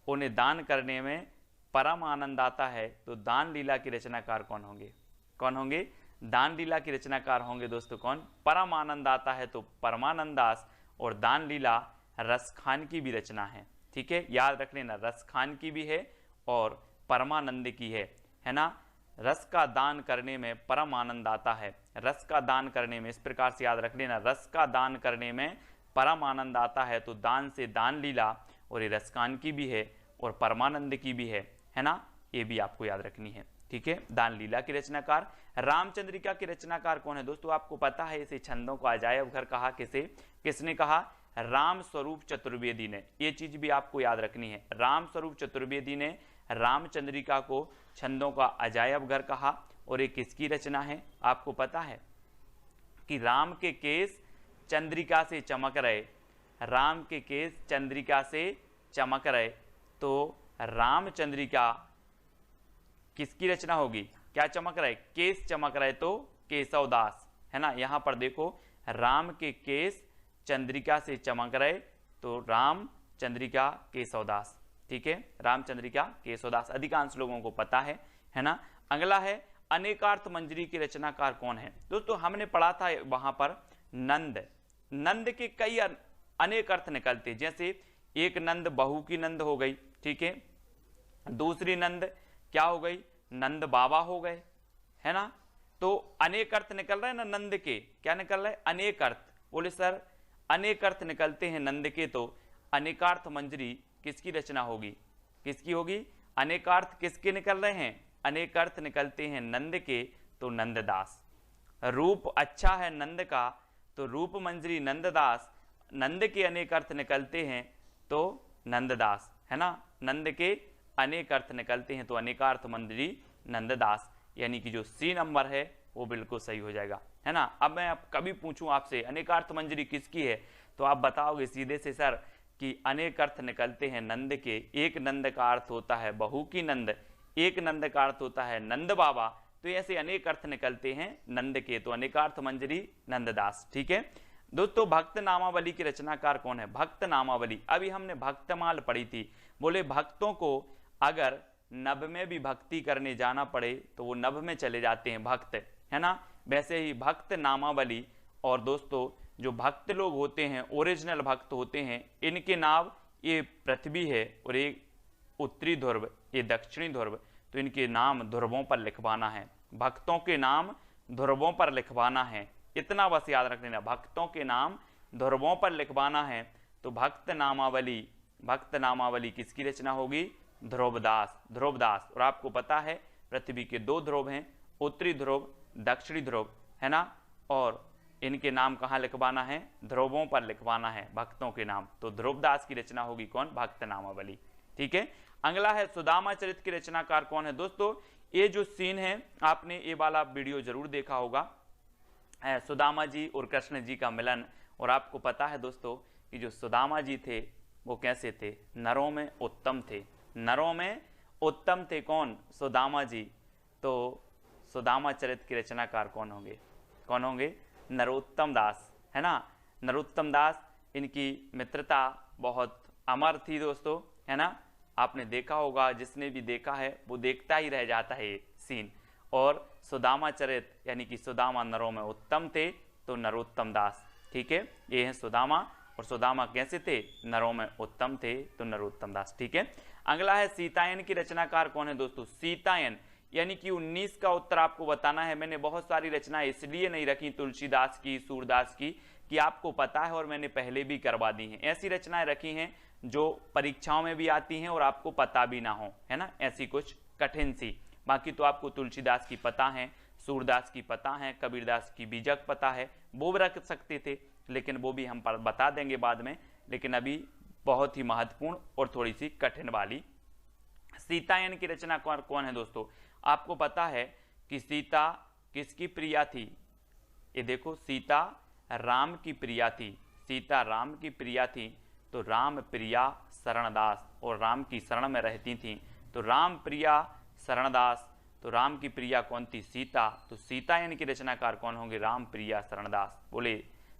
[SPEAKER 1] उन्हें दान करने में परम आनंद आता है। तो दान लीला के रचनाकार कौन होंगे? कौन होंगे? दान लीला के रचनाकार होंगे दोस्तों कौन? परम आनंद आता है तो परमानंद दास। और दान लीला रसखान की भी रचना है, ठीक है, याद रख लेना, रसखान की भी है और परमानंद की है ना। रस का दान करने में परम आनंद आता है, रस का दान करने में, इस प्रकार से याद रख लेना, रस का दान करने में परम आनंद आता है। तो दान से दान लीला, और ये रसकान की भी है और परमानंद की भी है ना, ये भी आपको याद रखनी है, ठीक है। दान लीला के रचनाकार। रामचंद्रिका के रचनाकार कौन है दोस्तों? आपको पता है इसे छंदों को अजायब घर कहा। किसने कहा? राम स्वरूप चतुर्वेदी ने। ये चीज भी आपको याद रखनी है, राम स्वरूप चतुर्वेदी ने रामचंद्रिका को छंदों का अजायब घर कहा। और ये किसकी रचना है? आपको पता है कि राम के केस चंद्रिका से चमक रहे, राम के केस चंद्रिका से चमक रहे। तो रामचंद्रिका किसकी रचना होगी? क्या चमक रहे? केस चमक रहे, तो केशवदास, है ना। यहां पर देखो, राम के केस चंद्रिका से चमक रहे, तो राम चंद्रिका केशवदास, ठीक है, रामचंद्रिका केशवदास, अधिकांश लोगों को पता है ना। अगला है अनेकार्थ मंजरी की रचनाकार कौन है? दोस्तों हमने पढ़ा था वहां पर नंद, नंद के कई अनेक अर्थ निकलते, जैसे एक नंद बहू की नंद हो गई, ठीक है, दूसरी नंद क्या हो गई? नंद बाबा हो गए, है ना। तो अनेक अर्थ निकल रहे हैं ना नंद के, क्या निकल रहे हैं? अनेक अर्थ। बोले सर अनेक अर्थ निकलते हैं नंद के, तो अनेकार्थ मंजरी किसकी रचना होगी? किसकी होगी? अनेकार्थ किसके निकल रहे हैं? अनेक अर्थ निकलते हैं नंद के, तो नंददास। रूप अच्छा है नंद का, तो रूप मंजरी नंददास। नंद के अनेक अर्थ निकलते हैं तो नंददास, है ना। नंद के अनेक अर्थ निकलते हैं तो अनेकार्थ मंजरी नंददास, यानी कि जो सी नंबर है वो बिल्कुल सही हो जाएगा, है ना। अब मैं कभी पूछूं आपसे अनेकार्थ मंजरी किसकी है, तो आप बताओगे सीधे से सर कि अनेक अर्थ निकलते हैं नंद के। एक नंद का अर्थ होता है बहू की नंद, एक नंद का अर्थ होता है नंद बाबा, तो ऐसे अनेक अर्थ निकलते हैं नंद के, तो अनेकार्थ मंजरी नंददास, ठीक है। दोस्तों भक्त नामावली की रचनाकार कौन है? भक्त नामावली, अभी हमने भक्तमाल पढ़ी थी। बोले भक्तों को अगर नभ में भी भक्ति करने जाना पड़े तो वो नभ में चले जाते हैं भक्त, है ना। वैसे ही भक्त नामावली, और दोस्तों जो भक्त लोग होते हैं, ओरिजिनल भक्त होते हैं, इनके नाम, ये पृथ्वी है और ये उत्तरी ध्रुव, ये दक्षिणी ध्रुव, तो इनके नाम ध्रुवों पर लिखवाना है, भक्तों के नाम ध्रुवों पर लिखवाना है, इतना बस याद रख लेना, भक्तों के नाम ध्रुवों पर लिखवाना है। तो भक्त नामावली किसकी रचना होगी? ध्रुवदास, ध्रुवदास। और आपको पता है पृथ्वी के दो ध्रुव हैं, उत्तरी ध्रुव, दक्षिणी ध्रुव, है ना, और इनके नाम कहाँ लिखवाना है? ध्रुवों पर लिखवाना है भक्तों के नाम, तो ध्रुवदास की रचना होगी कौन? भक्त नामावली, ठीक है। अगला है सुदामा चरित की रचनाकार कौन है? दोस्तों ये जो सीन है आपने ये वाला वीडियो जरूर देखा होगा, सुदामा जी और कृष्ण जी का मिलन। और आपको पता है दोस्तों कि जो सुदामा जी थे वो कैसे थे? नरों में उत्तम थे, नरों में उत्तम थे। कौन? सुदामा जी। तो सुदामा चरित की रचनाकार कौन होंगे? कौन होंगे? नरोत्तम दास, है ना। नरोत्तम दास, इनकी मित्रता बहुत अमर थी दोस्तों, है ना। आपने देखा होगा, जिसने भी देखा है वो देखता ही रह जाता है ये सीन। और सुदामा चरित यानी कि सुदामा नरों में उत्तम थे, तो नरोत्तम दास, ठीक है। ये है सुदामा, और सुदामा कैसे थे? नरों में उत्तम थे, तो नरोत्तम दास, ठीक है। अगला है सीतायन की रचनाकार कौन है दोस्तों? सीतायन यानी कि 19 का उत्तर आपको बताना है। मैंने बहुत सारी रचनाएं इसलिए नहीं रखी तुलसीदास की, सूरदास की, कि आपको पता है और मैंने पहले भी करवा दी हैं। ऐसी रचनाएं रखी हैं जो परीक्षाओं में भी आती हैं और आपको पता भी ना हो, है ना, ऐसी कुछ कठिन सी। बाकी तो आपको तुलसीदास की पता है, सूरदास की पता है, कबीरदास की बीजक पता है, वो भी रख सकते थे, लेकिन वो भी हम बता देंगे बाद में। लेकिन अभी बहुत ही महत्वपूर्ण और थोड़ी सी कठिन वाली सीतायन की रचना कौन है दोस्तों? आपको पता है कि सीता किसकी प्रिया थी? ये देखो, सीता राम की प्रिया थी, सीता राम की प्रिया थी, तो राम प्रिया शरणदास, और राम की शरण में रहती थी, तो राम प्रिया शरणदास। तो राम की प्रिया कौन थी? सीता। तो सीतायन की रचनाकार कौन होंगे? राम प्रिया शरणदास। बोले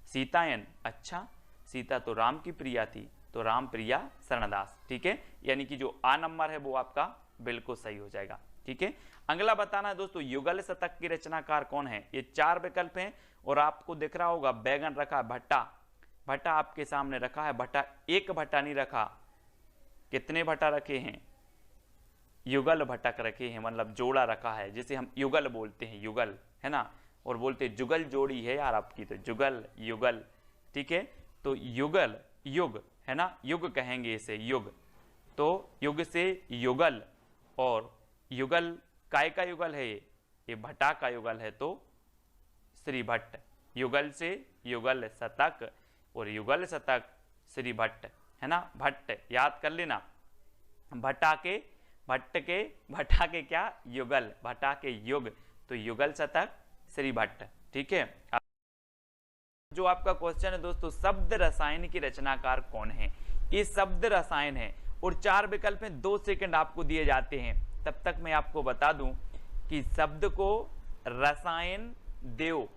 [SPEAKER 1] सीतायन, अच्छा सीता तो राम की प्रिया थी, तो राम प्रिया शरणदास। ठीक है, यानी कि जो आ नंबर है वो आपका बिल्कुल सही हो जाएगा। ठीक है, अगला बताना है दोस्तों युगल शतक की रचनाकार कौन है? ये 4 विकल्प हैं और आपको दिख रहा होगा बैगन रखा है, भट्टा, भट्टा आपके सामने रखा है, भट्टा एक भट्टा नहीं रखा, कितने भट्टा रखे हैं? युगल भटक रखे हैं, मतलब जोड़ा रखा है, जिसे हम युगल बोलते हैं, युगल है ना, और बोलते जुगल जोड़ी है यार आपकी, तो जुगल युगल। ठीक है, तो युगल युग है ना, युग कहेंगे इसे, युग। तो युग से युगल, और युगल काय का युगल है? ये भट्टा का युगल है, तो श्री भट्ट। युगल से युगल शतक, और युगल शतक श्री भट्ट है ना, भट्ट याद कर लेना। भट्टा के भट्टा के क्या? युगल, भट्टा के युग, तो युगल शतक श्री भट्ट। ठीक है, जो आपका क्वेश्चन है दोस्तों, शब्द रसायन की रचनाकार कौन है? ये शब्द रसायन है और 4 विकल्प हैं, 2 सेकंड आपको दिए जाते हैं। तब तक मैं आपको बता दूं कि शब्द को रसायन देव,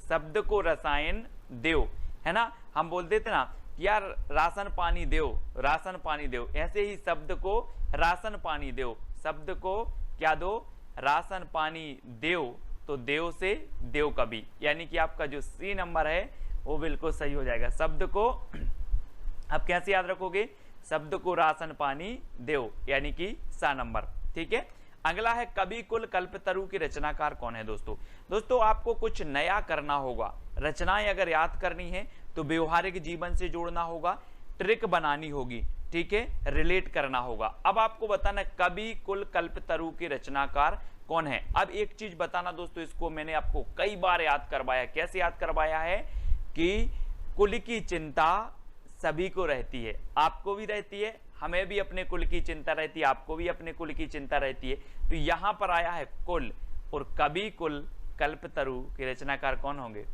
[SPEAKER 1] शब्द को रसायन देव है ना, हम बोलते थे ना यार राशन पानी देव, राशन पानी देव, ऐसे ही शब्द को राशन पानी देव, शब्द को क्या दो? राशन पानी देव, तो देव से देव कवि, यानी कि आपका जो सी नंबर है वो बिल्कुल सही हो जाएगा। शब्द को आप कैसे याद रखोगे? शब्द को राशन पानी देव, यानी कि सा नंबर। ठीक है, अगला है कवि कुल कल्पतरु की रचनाकार कौन है? दोस्तों आपको कुछ नया करना होगा, रचनाएं अगर याद करनी है तो व्यवहारिक जीवन से जोड़ना होगा, ट्रिक बनानी होगी, ठीक है, रिलेट करना होगा। अब आपको बताना कवि कुल कल्पतरु के रचनाकार कौन है। अब एक चीज बताना दोस्तों, इसको मैंने आपको कई बार याद करवाया। कैसे याद करवाया है? कि कुल की चिंता सभी को रहती है, आपको भी रहती है, हमें भी अपने कुल की चिंता रहती है, आपको भी अपने कुल की चिंता रहती है। तो यहां पर आया है कुल, और कवि कुल कल्पतरु के रचनाकार कौन होंगे?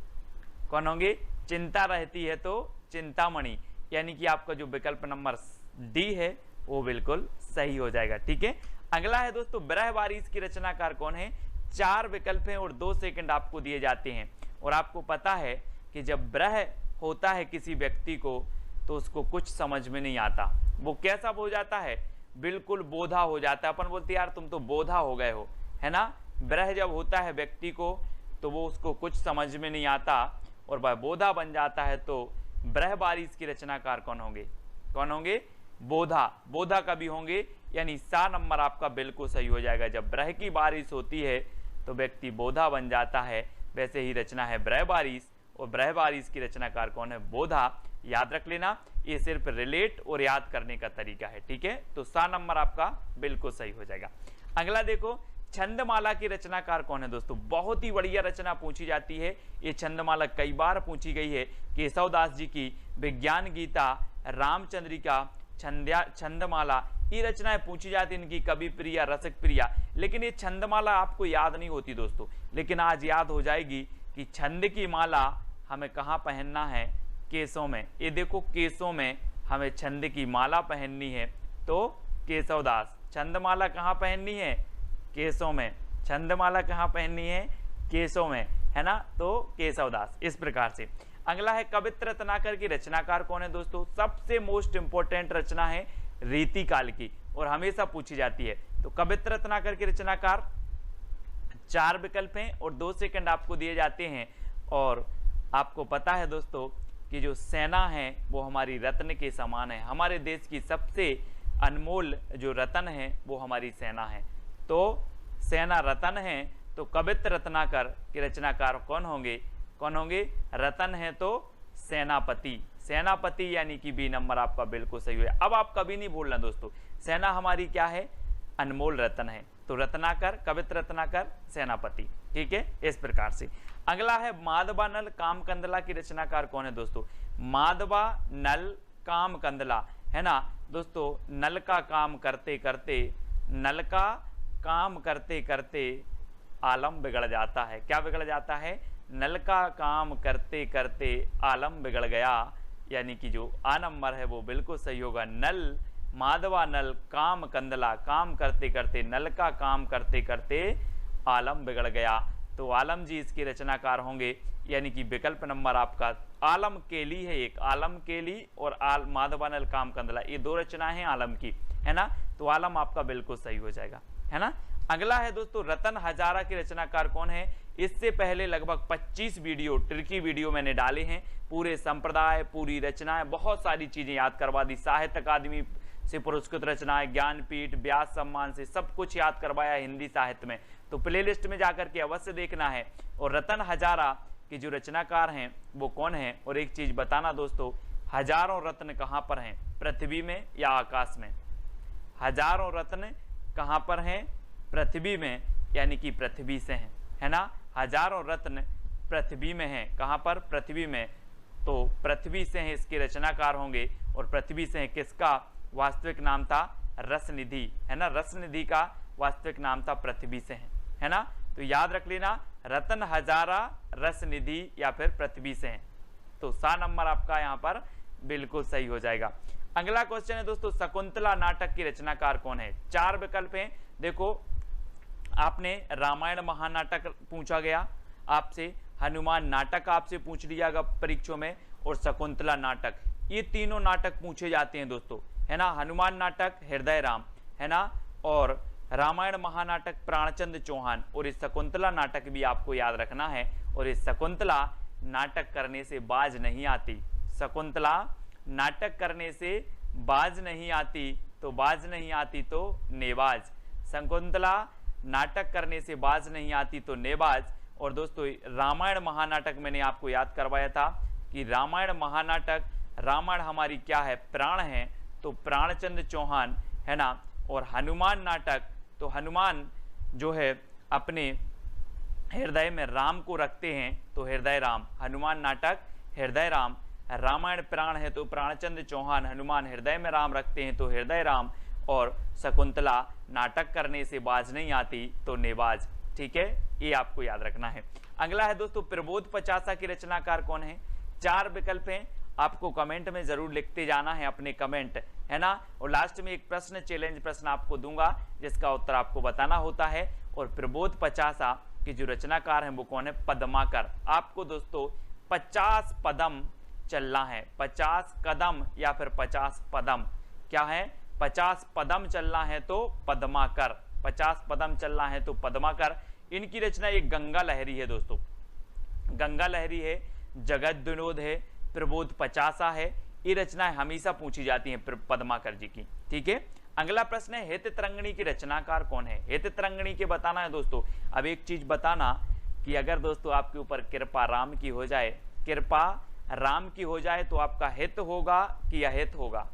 [SPEAKER 1] कौन होंगे? चिंता रहती है तो चिंतामणि, यानी कि आपका जो विकल्प नंबर डी है वो बिल्कुल सही हो जाएगा। ठीक है, अगला है दोस्तों ब्रहवारिस की रचनाकार कौन है? 4 विकल्प हैं और 2 सेकंड आपको दिए जाते हैं। और आपको पता है कि जब ब्रह होता है किसी व्यक्ति को तो उसको कुछ समझ में नहीं आता, वो कैसा हो जाता है? बिल्कुल बोधा हो जाता है। अपन बोलते यार तुम तो बोधा हो गए हो, है ना। ब्रह जब होता है व्यक्ति को तो वो उसको कुछ समझ में नहीं आता और वह बोधा बन जाता है। तो ब्रहवारिस की रचनाकार कौन होंगे? कौन होंगे? बोधा, बोधा कवि होंगे, यानी सा नंबर आपका बिल्कुल सही हो जाएगा। जब ब्रह की बारिश होती है तो व्यक्ति बोधा बन जाता है, वैसे ही रचना है ब्रहवारिस, और ब्रहवारिस की रचनाकार कौन है? बोधा। याद रख लेना, ये सिर्फ रिलेट और याद करने का तरीका है। ठीक है, तो सा नंबर आपका बिल्कुल सही हो जाएगा। अगला देखो, छंदमाला की रचनाकार कौन है? दोस्तों बहुत ही बढ़िया रचना पूछी जाती है, ये छंदमाला कई बार पूछी गई है। केशवदास जी की विज्ञान गीता, रामचंद्रिका, छंदमाला, ये रचनाएं पूछी जाती है, इनकी कवि प्रिया, रसिक प्रिया। लेकिन ये छंदमाला आपको याद नहीं होती दोस्तों, लेकिन आज याद हो जाएगी कि छंद की माला हमें कहाँ पहनना है? केसों में। ये देखो केसों में हमें छंद की माला पहननी है, तो केशवदास। छंदमाला कहाँ पहननी है? केसों में। छंदमाला कहाँ पहननी है? केसों में, है ना, तो केशवदास। इस प्रकार से अगला है कवित्र रत्नाकर की रचनाकार कौन है? दोस्तों सबसे मोस्ट इंपोर्टेंट रचना है रीति काल की और हमेशा पूछी जाती है। तो कवित्र रत्नाकर की रचनाकार 4 विकल्प हैं और 2 सेकंड आपको दिए जाते हैं। और आपको पता है दोस्तों कि जो सेना है वो हमारी रत्न के समान है, हमारे देश की सबसे अनमोल जो रत्न है वो हमारी सेना है। तो सेना रत्न है, तो कवित्र रत्नाकर के रचनाकार कौन होंगे? कौन होंगे? रतन है तो सेनापति, सेनापति यानी कि बी नंबर आपका बिल्कुल सही है। अब आप कभी नहीं भूलना दोस्तों, सेना हमारी क्या है? अनमोल रत्न है। तो रत्नाकर, कवित्र रत्नाकर, सेनापति। ठीक है, इस प्रकार से। अगला है माधवा नल काम कंदला की रचनाकार कौन है? दोस्तों माधवा नल काम कंदला, है ना दोस्तों। नल का काम करते करते, नल का काम करते करते आलम बिगड़ जाता है। क्या बिगड़ जाता है? नल का काम करते करते आलम बिगड़ गया, यानी कि जो आ नंबर है वो बिल्कुल सही होगा। नल, माधवा नल काम कंदला, काम करते करते, नल का काम करते करते आलम बिगड़ गया। तो आलम जी इसके रचनाकार होंगे, यानी कि विकल्प नंबर आपका आलम केली है, एक आलम केली और माधवानल कामकंदला, ये दो रचनाएं हैं आलम की, है ना। तो आलम आपका बिल्कुल सही हो जाएगा, है ना। अगला है दोस्तों रतन हजारा के रचनाकार कौन है। इससे पहले लगभग 25 वीडियो ट्रिकी वीडियो मैंने डाले हैं, पूरे संप्रदाय, पूरी रचनाएं, बहुत सारी चीजें याद करवा दी, साहित्य अकादमी से पुरस्कृत रचनाएं, ज्ञानपीठ, व्यास सम्मान से सब कुछ याद करवाया हिंदी साहित्य में। तो प्लेलिस्ट में जाकर के अवश्य देखना है। और रतन हजारा के जो रचनाकार हैं वो कौन है। और एक चीज बताना दोस्तों, हजारों रत्न कहां पर हैं, पृथ्वी में या आकाश में। हजारों रत्न कहां पर हैं, पृथ्वी में, यानी कि पृथ्वी से हैं, है ना। हजारों रत्न पृथ्वी में हैं, कहां पर, पृथ्वी में। तो पृथ्वी से हैं इसके रचनाकार होंगे। और पृथ्वी से हैं, किसका वास्तविक नाम था, रसनिधि, है ना। रसनिधि का वास्तविक नाम था, पृथ्वी से है ना। तो याद रख लेना, रतन हजारा, रसनिधि या फिर पृथ्वी से हैं। तो सा नंबर आपका यहाँ पर बिल्कुल सही हो जाएगा। अगला क्वेश्चन है दोस्तों, शकुंतला नाटक की रचनाकार कौन है। 4 विकल्प हैं। देखो, आपने रामायण महानाटक पूछा गया आपसे, हनुमान नाटक आपसे पूछ लिया गया परीक्षाओं में, और शकुंतला नाटक, ये तीनों नाटक पूछे जाते हैं दोस्तों, है ना। हनुमान नाटक हृदय राम, है ना, और रामायण महानाटक प्राणचंद चौहान, और इस शकुंतला नाटक भी आपको याद रखना है। और इस शकुंतला नाटक करने से बाज नहीं आती, शकुंतला नाटक करने से बाज नहीं आती, तो बाज नहीं आती तो नेबाज, शकुंतला नाटक करने से बाज नहीं आती तो नेबाज। और दोस्तों रामायण महानाटक मैंने आपको याद करवाया था कि रामायण महानाटक, रामायण हमारी क्या है, प्राण है, तो प्राणचंद चौहान, है ना। और हनुमान नाटक, तो हनुमान जो है अपने हृदय में राम को रखते हैं, तो हृदय राम, हनुमान नाटक हृदय राम। रामायण प्राण है तो प्राणचंद चौहान हनुमान हृदय में राम रखते हैं, तो हृदय राम। और शकुंतला नाटक करने से बाज नहीं आती तो नेबाज, ठीक है, ये आपको याद रखना है। अगला है दोस्तों, प्रबोध पचासा की रचनाकार कौन है। 4 विकल्प हैं, आपको कमेंट में जरूर लिखते जाना है अपने कमेंट, है ना। और लास्ट में एक प्रश्न, चैलेंज प्रश्न आपको दूंगा जिसका उत्तर आपको बताना होता है। और प्रबोध पचासा के जो रचनाकार हैं वो कौन है, पद्माकर। आपको दोस्तों 50 पदम चलना है, 50 कदम या फिर 50 पदम, क्या है, 50 पदम चलना है तो पद्माकर, 50 पदम चलना है तो पद्माकर। इनकी रचना एक गंगा लहरी है दोस्तों, गंगा लहरी है, जगत विनोद है, प्रबोध पचासा है, ये रचनाएं हमेशा पूछी जाती हैं पद्माकर जी की, ठीक है। अगला प्रश्न है, हित तरंगिणी की रचनाकार कौन है। हित तरंगिणी के बताना है दोस्तों। अब एक चीज बताना कि अगर दोस्तों आपके ऊपर कृपा राम की हो जाए, कृपा राम की हो जाए तो आपका हित होगा कि अहित होगा,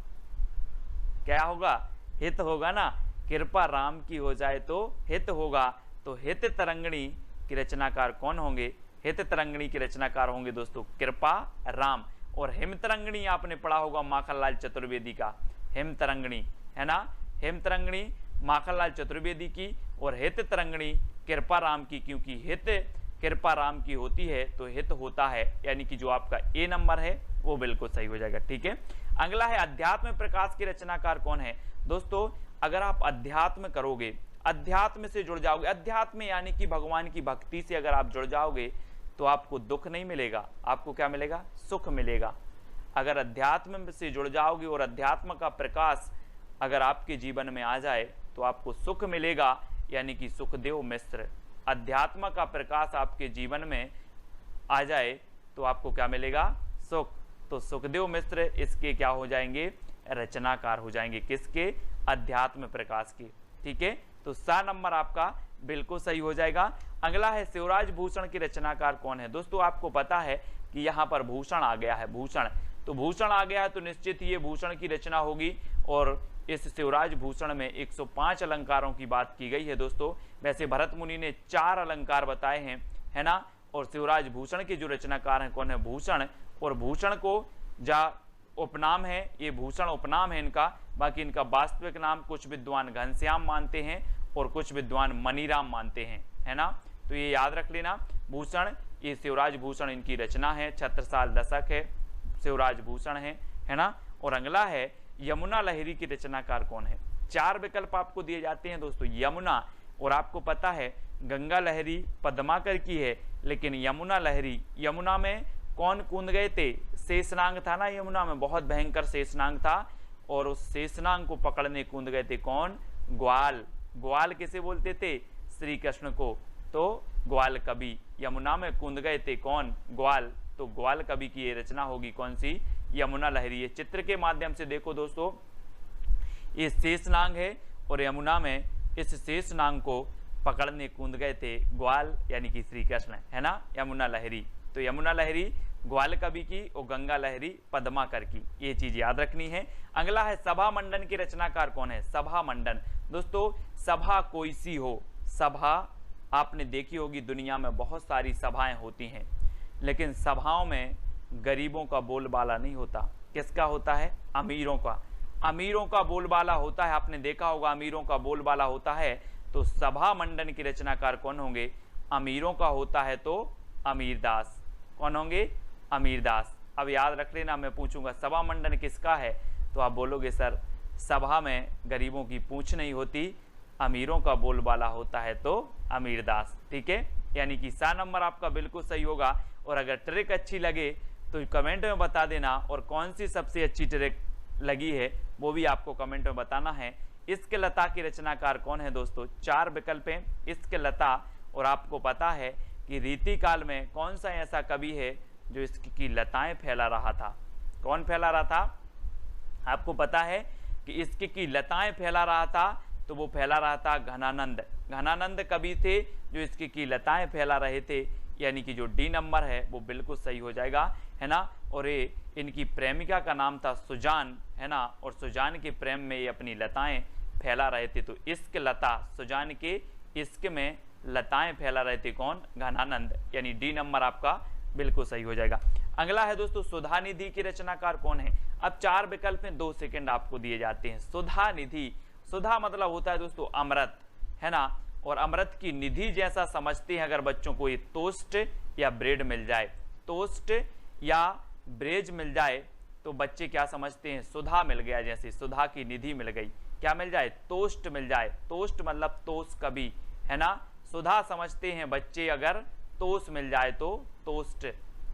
[SPEAKER 1] क्या होगा, हित होगा ना। कृपा राम की हो जाए तो हित होगा। तो हित तरंगिणी की रचनाकार कौन होंगे, हित तरंगिणी के रचनाकार होंगे दोस्तों कृपा राम। और हिम तरंगिणी आपने पढ़ा होगा माखनलाल चतुर्वेदी का, हिम तरंगिणी, है ना, हिम तरंगिणी माखनलाल चतुर्वेदी की, और हित तरंगिणी कृपा राम की, क्योंकि हित कृपा राम की होती है तो हित होता है, यानी कि जो आपका ए नंबर है वो बिल्कुल सही हो जाएगा, ठीक है। अगला है, अध्यात्म प्रकाश के रचनाकार कौन है। दोस्तों अगर आप अध्यात्म करोगे, अध्यात्म से जुड़ जाओगे, अध्यात्म यानी कि भगवान की भक्ति से अगर आप जुड़ जाओगे तो आपको दुख नहीं मिलेगा, आपको क्या मिलेगा, सुख मिलेगा। अगर अध्यात्म से जुड़ जाओगे और अध्यात्म का प्रकाश अगर आपके जीवन में आ जाए तो आपको सुख मिलेगा, यानी कि सुखदेव मिश्र। अध्यात्म का प्रकाश आपके जीवन में आ जाए तो आपको क्या मिलेगा, सुख। तो सुखदेव मिश्र इसके क्या हो जाएंगे, रचनाकार हो जाएंगे, किसके, अध्यात्म प्रकाश के, ठीक है। तो सा नंबर आपका बिल्कुल सही हो जाएगा। अगला है, शिवराज भूषण की रचनाकार कौन है। दोस्तों आपको पता है कि यहाँ पर भूषण आ गया है, भूषण, तो भूषण आ गया है तो निश्चित ही ये भूषण की रचना होगी। और इस शिवराज भूषण में 105 अलंकारों की बात की गई है दोस्तों। वैसे भरत मुनि ने 4 अलंकार बताए हैं, है ना। और शिवराज भूषण के जो रचनाकार हैं कौन है, भूषण। और भूषण को जा उपनाम है, ये भूषण उपनाम है इनका, बाकी इनका वास्तविक नाम कुछ विद्वान घनश्याम मानते हैं और कुछ विद्वान मनीराम मानते हैं, है ना। तो ये याद रख लेना, भूषण, ये शिवराज भूषण इनकी रचना है, छत्रसाल दशक है, शिवराज भूषण है ना। और अगला है, यमुना लहरी की रचनाकार कौन है। 4 विकल्प आपको दिए जाते हैं दोस्तों, यमुना। और आपको पता है गंगा लहरी पद्माकर की है, लेकिन यमुना लहरी, यमुना में कौन कूद गए थे? शेषनाग था ना, यमुना में बहुत भयंकर शेषनाग था, और उस शेषनाग को पकड़ने कूद गए थे कौन? ग्वाल। ग्वाल किसे बोलते थे? श्री कृष्ण को। तो ग्वाल कवि यमुना में कूद गए थे कौन? ग्वाल। तो ग्वाल कवि की ये रचना होगी कौन सी? यमुना लहरी। ये चित्र के माध्यम से देखो दोस्तों, ये शेषनाग है और यमुना में इस शेषनाग को पकड़ने कूद गए थे ग्वाल यानी कि श्री कृष्ण, है ना, यमुना लहरी। तो यमुना लहरी ग्वाल कवि की और गंगा लहरी पद्माकर की, ये चीज याद रखनी है। अगला है सभा मंडन की रचनाकार कौन है? सभा मंडन। दोस्तों सभा कोई सी हो, सभा आपने देखी होगी, दुनिया में बहुत सारी सभाएं होती हैं, लेकिन सभाओं में गरीबों का बोलबाला नहीं होता। किसका होता है? अमीरों का। अमीरों का बोलबाला होता है, आपने देखा होगा अमीरों का बोलबाला होता है। तो सभा मंडन की रचनाकार कौन होंगे? अमीरों का होता है तो अमीरदास। कौन होंगे? अमीरदास। अब याद रख लेना, मैं पूछूंगा सभा मंडन किसका है, तो आप बोलोगे सर सभा में गरीबों की पूछ नहीं होती, अमीरों का बोलबाला होता है तो अमीरदास। ठीक है, यानी कि सा नंबर आपका बिल्कुल सही होगा। और अगर ट्रिक अच्छी लगे तो कमेंट में बता देना, और कौन सी सबसे अच्छी ट्रिक लगी है वो भी आपको कमेंट में बताना है। इश्क लता की रचनाकार कौन है दोस्तों? 4 विकल्प हैं, इश्क लता। और आपको पता है कि रीति काल में कौन सा ऐसा कवि है जो इश्क की लताएं फैला रहा था? कौन फैला रहा था? आपको पता है कि इश्क की लताएं फैला रहा था, तो वो फैला रहा था घनानंद। घनानंद कवि थे जो इश्क की लताएं फैला रहे थे, यानी कि जो डी नंबर है वो बिल्कुल सही हो जाएगा, है ना। और ये इनकी प्रेमिका का नाम था सुजान, है ना, और सुजान के प्रेम में ये अपनी लताएं फैला रहे थे। तो इश्क लता, सुजान के इश्क में लताएं फैला रहे थे कौन? घनानंद, यानी डी नंबर आपका बिल्कुल सही हो जाएगा। अगला है दोस्तों सुधा निधि की रचनाकार कौन है? अब 4 विकल्प में 2 सेकंड आपको दिए जाते हैं। सुधा निधि, सुधा मतलब होता है दोस्तों अमृत, है ना, और अमृत की निधि जैसा समझते हैं अगर बच्चों को ये टोस्ट या ब्रेड मिल जाए, टोस्ट या ब्रेड मिल जाए तो बच्चे क्या समझते हैं? सुधा मिल गया, जैसे सुधा की निधि मिल गई। क्या मिल जाए? टोस्ट मिल जाए। टोस्ट मतलब तोस कवि, है ना। सुधा समझते हैं बच्चे अगर तोस मिल जाए तो टोस्ट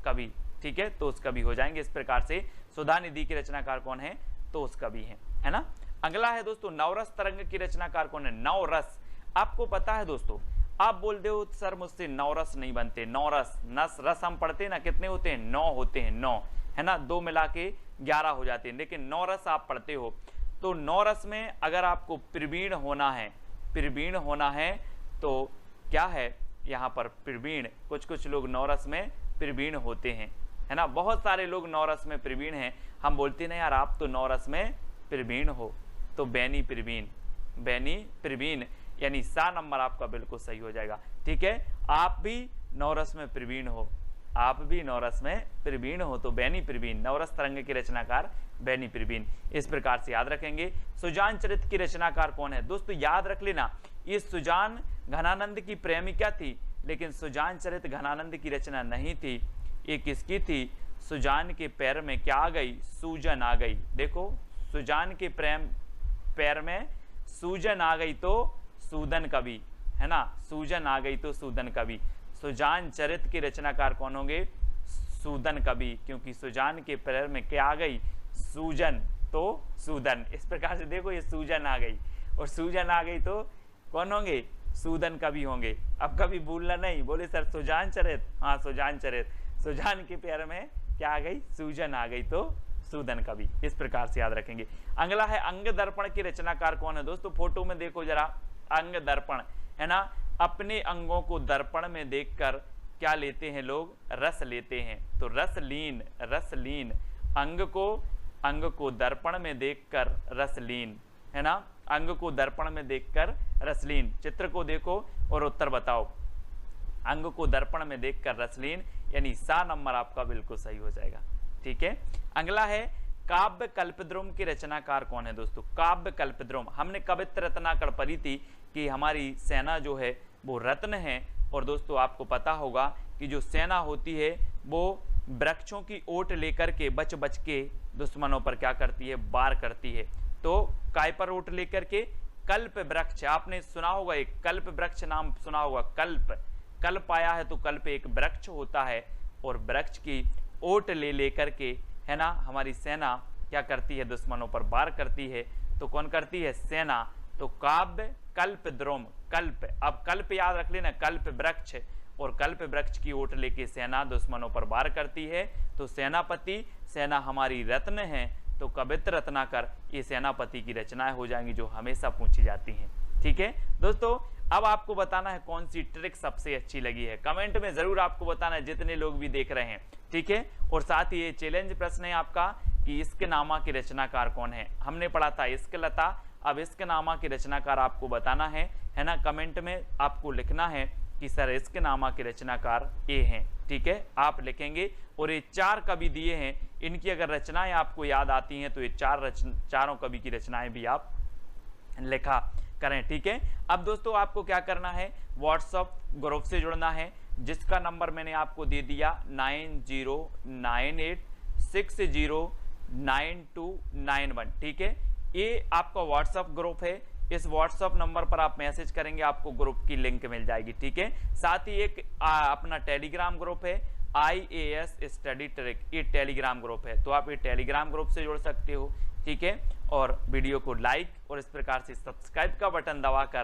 [SPEAKER 1] कवि, ठीक है, तोस कवि हो जाएंगे। इस प्रकार से सुधा निधि की रचनाकार कौन है? तोस कवि है ना। अगला है दोस्तों नवरस तरंग की रचनाकार कौन है? नवरस। आपको पता है दोस्तों, आप बोलते हो सर मुझसे नवरस नहीं बनते, नवरस, नस रस हम पढ़ते हैं ना, कितने होते हैं? 9 होते हैं, 9, है ना, 2 मिला के 11 हो जाते हैं, लेकिन नवरस आप पढ़ते हो। तो नवरस में अगर आपको प्रवीण होना है, प्रवीण होना है तो क्या है यहाँ पर? प्रवीण। कुछ लोग नवरस में प्रवीण होते हैं, है ना, बहुत सारे लोग नवरस में प्रवीण हैं। हम बोलते ना यार आप तो नवरस में प्रवीण हो, तो बैनी प्रवीण, बैनी प्रवीण, यानी सा नंबर आपका बिल्कुल सही हो जाएगा। ठीक है, आप भी नवरस में प्रवीण हो, आप भी नवरस में प्रवीण हो तो बैनी प्रवीण, नवरस तरंग की रचनाकार बैनी प्रवीण। इस प्रकार से याद रखेंगे। सुजान चरित की रचनाकार कौन है? दोस्तों याद रख लेना, ये सुजान घनानंद की प्रेमिका थी, लेकिन सुजान चरित घनानंद की रचना नहीं थी। ये किसकी थी? सुजान के पैर में क्या आ गई? सूजन आ गई। देखो सुजान के पैर में सूजन आ गई तो सूदन कवि, है ना, सूजन आ गई तो सूदन कवि। सुजान चरित के रचनाकार कौन होंगे? सूदन कवि, क्योंकि सुजान के पैर में क्या आ गई? सूजन, तो सूदन। इस प्रकार से देखो ये सूजन आ गई और सूजन आ गई तो कौन होंगे? सूदन कवि होंगे। अब कभी भूलना नहीं, बोले सर सुजान चरित, हाँ सुजान चरित, सुजान के पैर में क्या आ गई? सूजन आ गई तो सूदन कवि। इस प्रकार से याद रखेंगे। अगला है अंग दर्पण की रचनाकार कौन है? दोस्तों फोटो में देखो जरा, अंग दर्पण, है ना, अपने अंगों को दर्पण में देखकर क्या लेते हैं लोग? रस लेते हैं। तो रसलीन, रसलीन, अंग को दर्पण में देखकर रसलीन, है ना, अंग को दर्पण में देखकर रसलीन। चित्र को देखो और उत्तर बताओ। अंग को दर्पण में देखकर रसलीन, यानी सा नंबर आपका बिल्कुल सही हो जाएगा। ठीक है, अगला है काव्य कल्पद्रुम की रचनाकार कौन है? दोस्तों काव्य कल्पद्रुम, हमने कवित्र रत्नाकर पढ़ी थी कि हमारी सेना जो है वो रत्न है। और दोस्तों आपको पता होगा कि जो सेना होती है वो वृक्षों की ओट लेकर के बच बच के दुश्मनों पर क्या करती है? वार करती है। तो काय पर ओट लेकर के? कल्प वृक्ष, आपने सुना होगा एक कल्प वृक्ष नाम सुना होगा, कल्प आया है तो कल्प एक वृक्ष होता है, और वृक्ष की ओट ले लेकर के, है ना, हमारी सेना क्या करती है, दुश्मनों पर वार करती है। तो कौन करती है, सेना। तो काव्य कल्प द्रोम, कल्प, अब कल्प याद रख लेना, कल्प वृक्ष, और कल्प वृक्ष की ओट लेके सेना दुश्मनों पर वार करती है। तो सेनापति, सेना हमारी रत्न है, तो कवित्र रत्नाकर, ये सेनापति की रचनाएं हो जाएंगी जो हमेशा पूछी जाती हैं। ठीक है दोस्तों, अब आपको बताना है कौन सी ट्रिक सबसे अच्छी लगी है, कमेंट में जरूर आपको बताना है, जितने लोग भी देख रहे हैं। ठीक है, और साथ ही ये चैलेंज प्रश्न है आपका कि इश्क नामा की रचनाकार कौन है। हमने पढ़ा था इश्क लता, अब इश्क नामा की रचनाकार आपको बताना है ना। कमेंट में आपको लिखना है कि सर इश्क नामा के रचनाकार ये हैं। ठीक है, आप लिखेंगे, और ये 4 कवि दिए हैं, इनकी अगर रचनाएं आपको याद आती हैं तो ये चारों कवि की रचनाएं भी आप लिखा करें। ठीक है, अब दोस्तों आपको क्या करना है, व्हाट्सएप ग्रुप से जुड़ना है, जिसका नंबर मैंने आपको दे दिया 9098609291। ठीक है, ये आपका व्हाट्सएप ग्रुप है, इस व्हाट्सएप नंबर पर आप मैसेज करेंगे, आपको ग्रुप की लिंक मिल जाएगी। ठीक है, साथ ही एक अपना टेलीग्राम ग्रुप है, IAS स्टडी ट्रिक, ये टेलीग्राम ग्रुप है, तो आप ये टेलीग्राम ग्रुप से जुड़ सकते हो। ठीक है, और वीडियो को लाइक और इस प्रकार से सब्सक्राइब का बटन दबाकर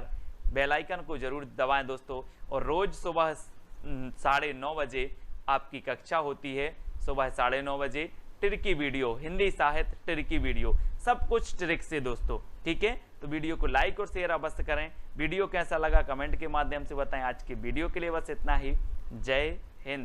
[SPEAKER 1] बेल आइकन को जरूर दबाएं दोस्तों। और रोज सुबह 9:30 बजे आपकी कक्षा होती है, सुबह 9:30 बजे ट्रिकी वीडियो, हिंदी साहित्य ट्रिकी वीडियो, सब कुछ ट्रिक से दोस्तों। ठीक है, तो वीडियो को लाइक और शेयर अवश्य करें। वीडियो कैसा लगा कमेंट के माध्यम से बताएं। आज की वीडियो के लिए बस इतना ही। जय हिंद।